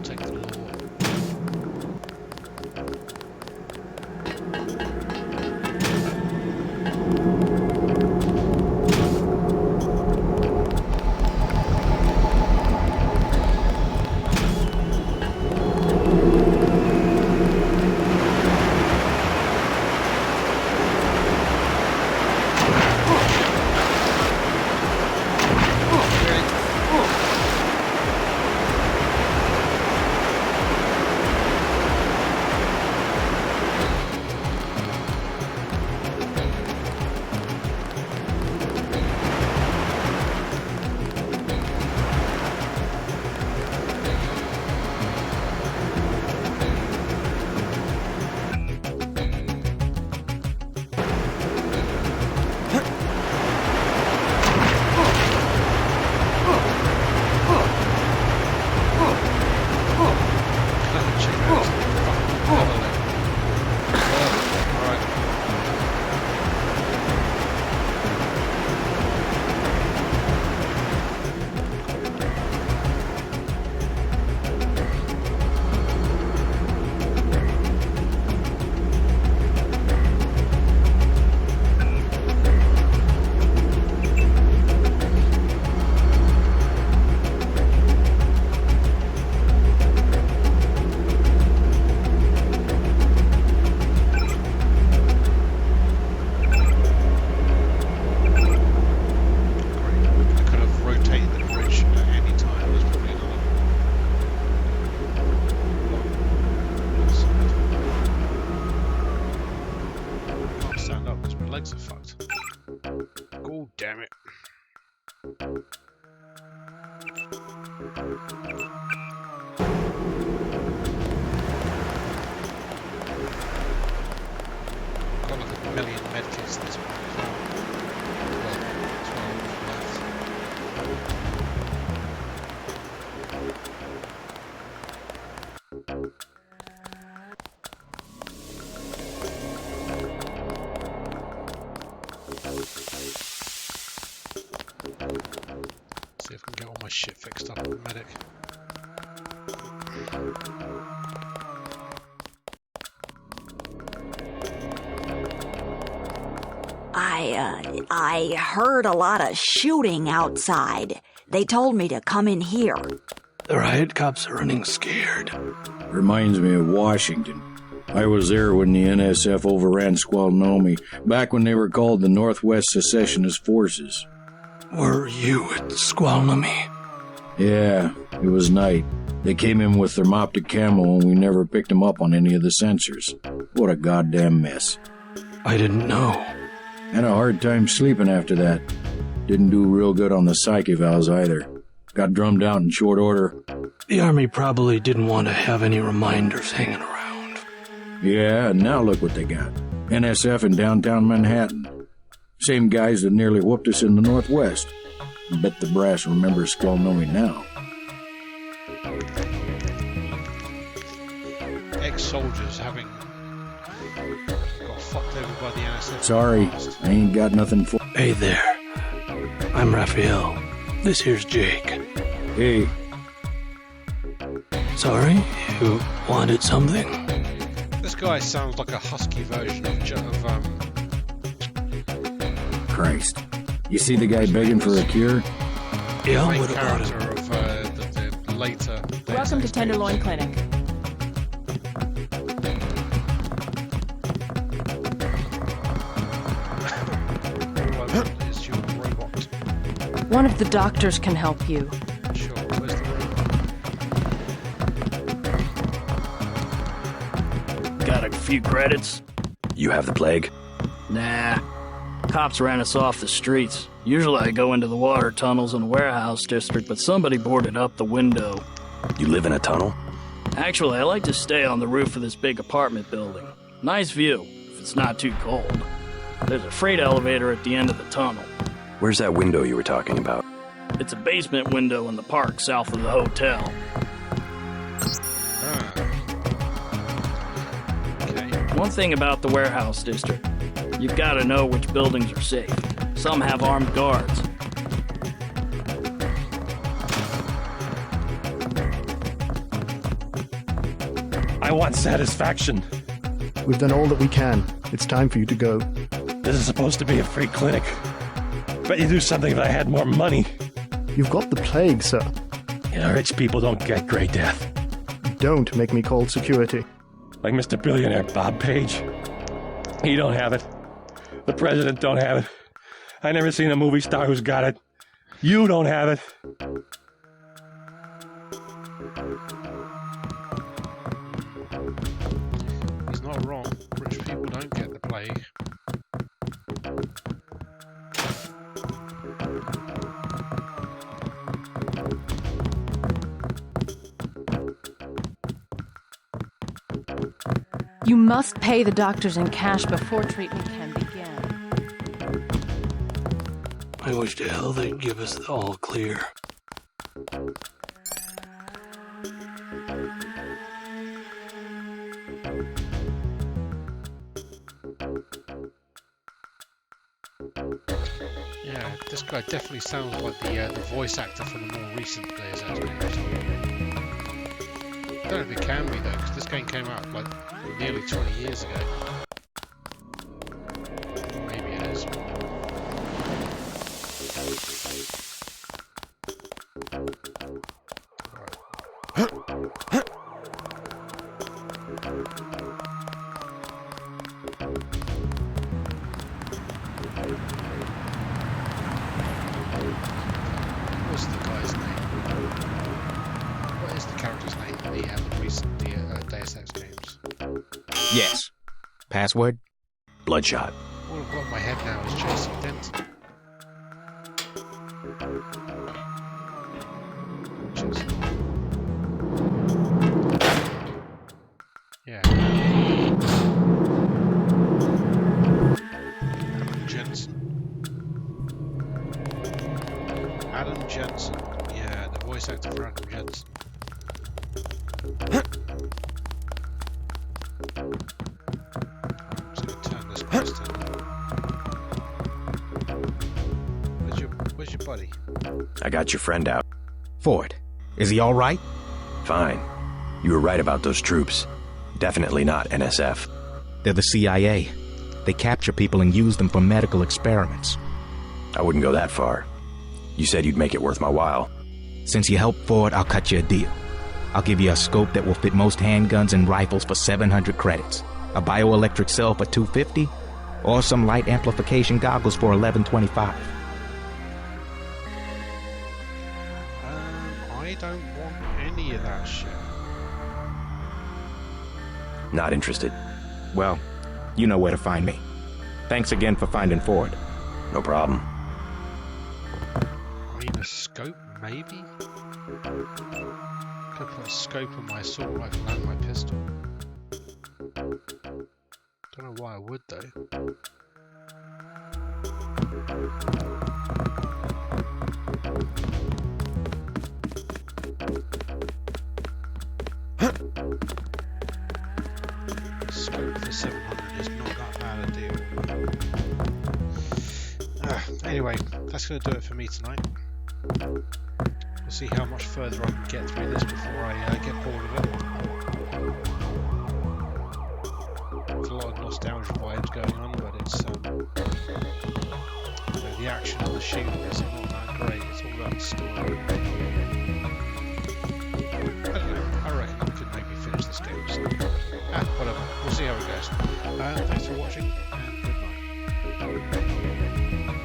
Speaker 1: Take the law. legs are fucked. God damn it. Got like a million medkits in this one as well. fixed up the medic.
Speaker 19: I heard a lot of shooting outside. They told me to come in here.
Speaker 4: The riot cops are running scared.
Speaker 6: Reminds me of Washington. I was there when the NSF overran Squalnomi, back when they were called the Northwest Secessionist Forces.
Speaker 4: Were you at Squalnomi?
Speaker 6: Yeah, it was night. They came in with thermoptic camo and we never picked them up on any of the sensors. What a goddamn mess.
Speaker 4: I didn't know.
Speaker 6: Had a hard time sleeping after that. Didn't do real good on the psych evals either. Got drummed out in short order.
Speaker 4: The Army probably didn't want to have any reminders hanging around.
Speaker 6: Yeah, and now look what they got. NSF in downtown Manhattan. Same guys that nearly whooped us in the Northwest. Bet the brass remembers Squalnomi now.
Speaker 1: Ex-soldiers having got fucked over by the NSF.
Speaker 6: Sorry, I ain't got nothing for...
Speaker 4: Hey there. I'm Raphael. This here's Jake.
Speaker 6: Hey.
Speaker 4: Sorry, you wanted something?
Speaker 1: This guy sounds like a husky version of
Speaker 6: Christ. You see the guy begging for a cure?
Speaker 4: Yeah,
Speaker 1: main
Speaker 4: what about him?
Speaker 1: character of the later...
Speaker 15: Welcome to Tenderloin Clinic.
Speaker 1: is your robot.
Speaker 15: One of the doctors can help you.
Speaker 1: Sure, where's the robot?
Speaker 10: Got a few credits?
Speaker 2: You have the plague?
Speaker 10: Nah. Cops ran us off the streets. Usually I go into the water tunnels in the warehouse district, but somebody boarded up the window.
Speaker 2: You live in a tunnel?
Speaker 10: Actually, I like to stay on the roof of this big apartment building. Nice view, if it's not too cold. There's a freight elevator at the end of the tunnel.
Speaker 2: Where's that window you were talking about?
Speaker 10: It's a basement window in the park south of the hotel. One thing about the warehouse district, you've got to know which buildings are safe. Some have armed guards.
Speaker 14: I want satisfaction.
Speaker 23: We've done all that we can. It's time for you to go.
Speaker 14: This is supposed to be a free clinic. Bet you do something if I had more money.
Speaker 23: You've got the plague, sir.
Speaker 14: You know, rich people don't get gray death.
Speaker 23: Don't make me call security.
Speaker 14: Like Mr. Billionaire Bob Page. He don't have it. The president don't have it. I never seen a movie star who's got it. You don't have it.
Speaker 1: He's not wrong. Rich people don't get the plague.
Speaker 15: You must pay the doctors in cash before treatment can begin.
Speaker 4: I wish to hell they'd give us the all clear.
Speaker 1: Yeah, this guy definitely sounds like the voice actor from the more recent Deus Ex games. I don't know if it can be though, because this game came out like nearly 20 years ago. Maybe it is. What's the guy's name? What is the character's name in the recent Deus Ex games?
Speaker 5: Yes. Password?
Speaker 2: Bloodshot.
Speaker 1: All I've got in my head now is Jason Denton. Yeah. Adam Jensen. Adam Jensen. Yeah, the voice actor for Adam Jensen. I'm just going to turn this quest in. Where's your buddy?
Speaker 2: I got your friend out.
Speaker 5: Ford, is he all right?
Speaker 2: Fine. You were right about those troops. Definitely not NSF.
Speaker 5: They're the CIA. They capture people and use them for medical experiments.
Speaker 2: I wouldn't go that far. You said you'd make it worth my while.
Speaker 5: Since you helped Ford, I'll cut you a deal. I'll give you a scope that will fit most handguns and rifles for 700 credits, a bioelectric cell for 250, or some light amplification goggles for 1125.
Speaker 1: I don't want any of that shit.
Speaker 2: Not interested.
Speaker 5: Well, you know where to find me. Thanks again for finding Ford.
Speaker 2: No problem.
Speaker 1: I mean, a scope, maybe? Could put a scope on my assault rifle and my pistol. Don't know why I would, though. Scope for 700 is not that bad a deal. Anyway, that's going to do it for me tonight. We'll see how much further I can get through this before I get bored of it. There's a lot of nostalgia vibes going on, but it's you know, the action and the shooting is not that great. It's all about the story. I don't know. I reckon I could maybe finish this game. So, whatever. We'll see how it goes. Thanks for watching.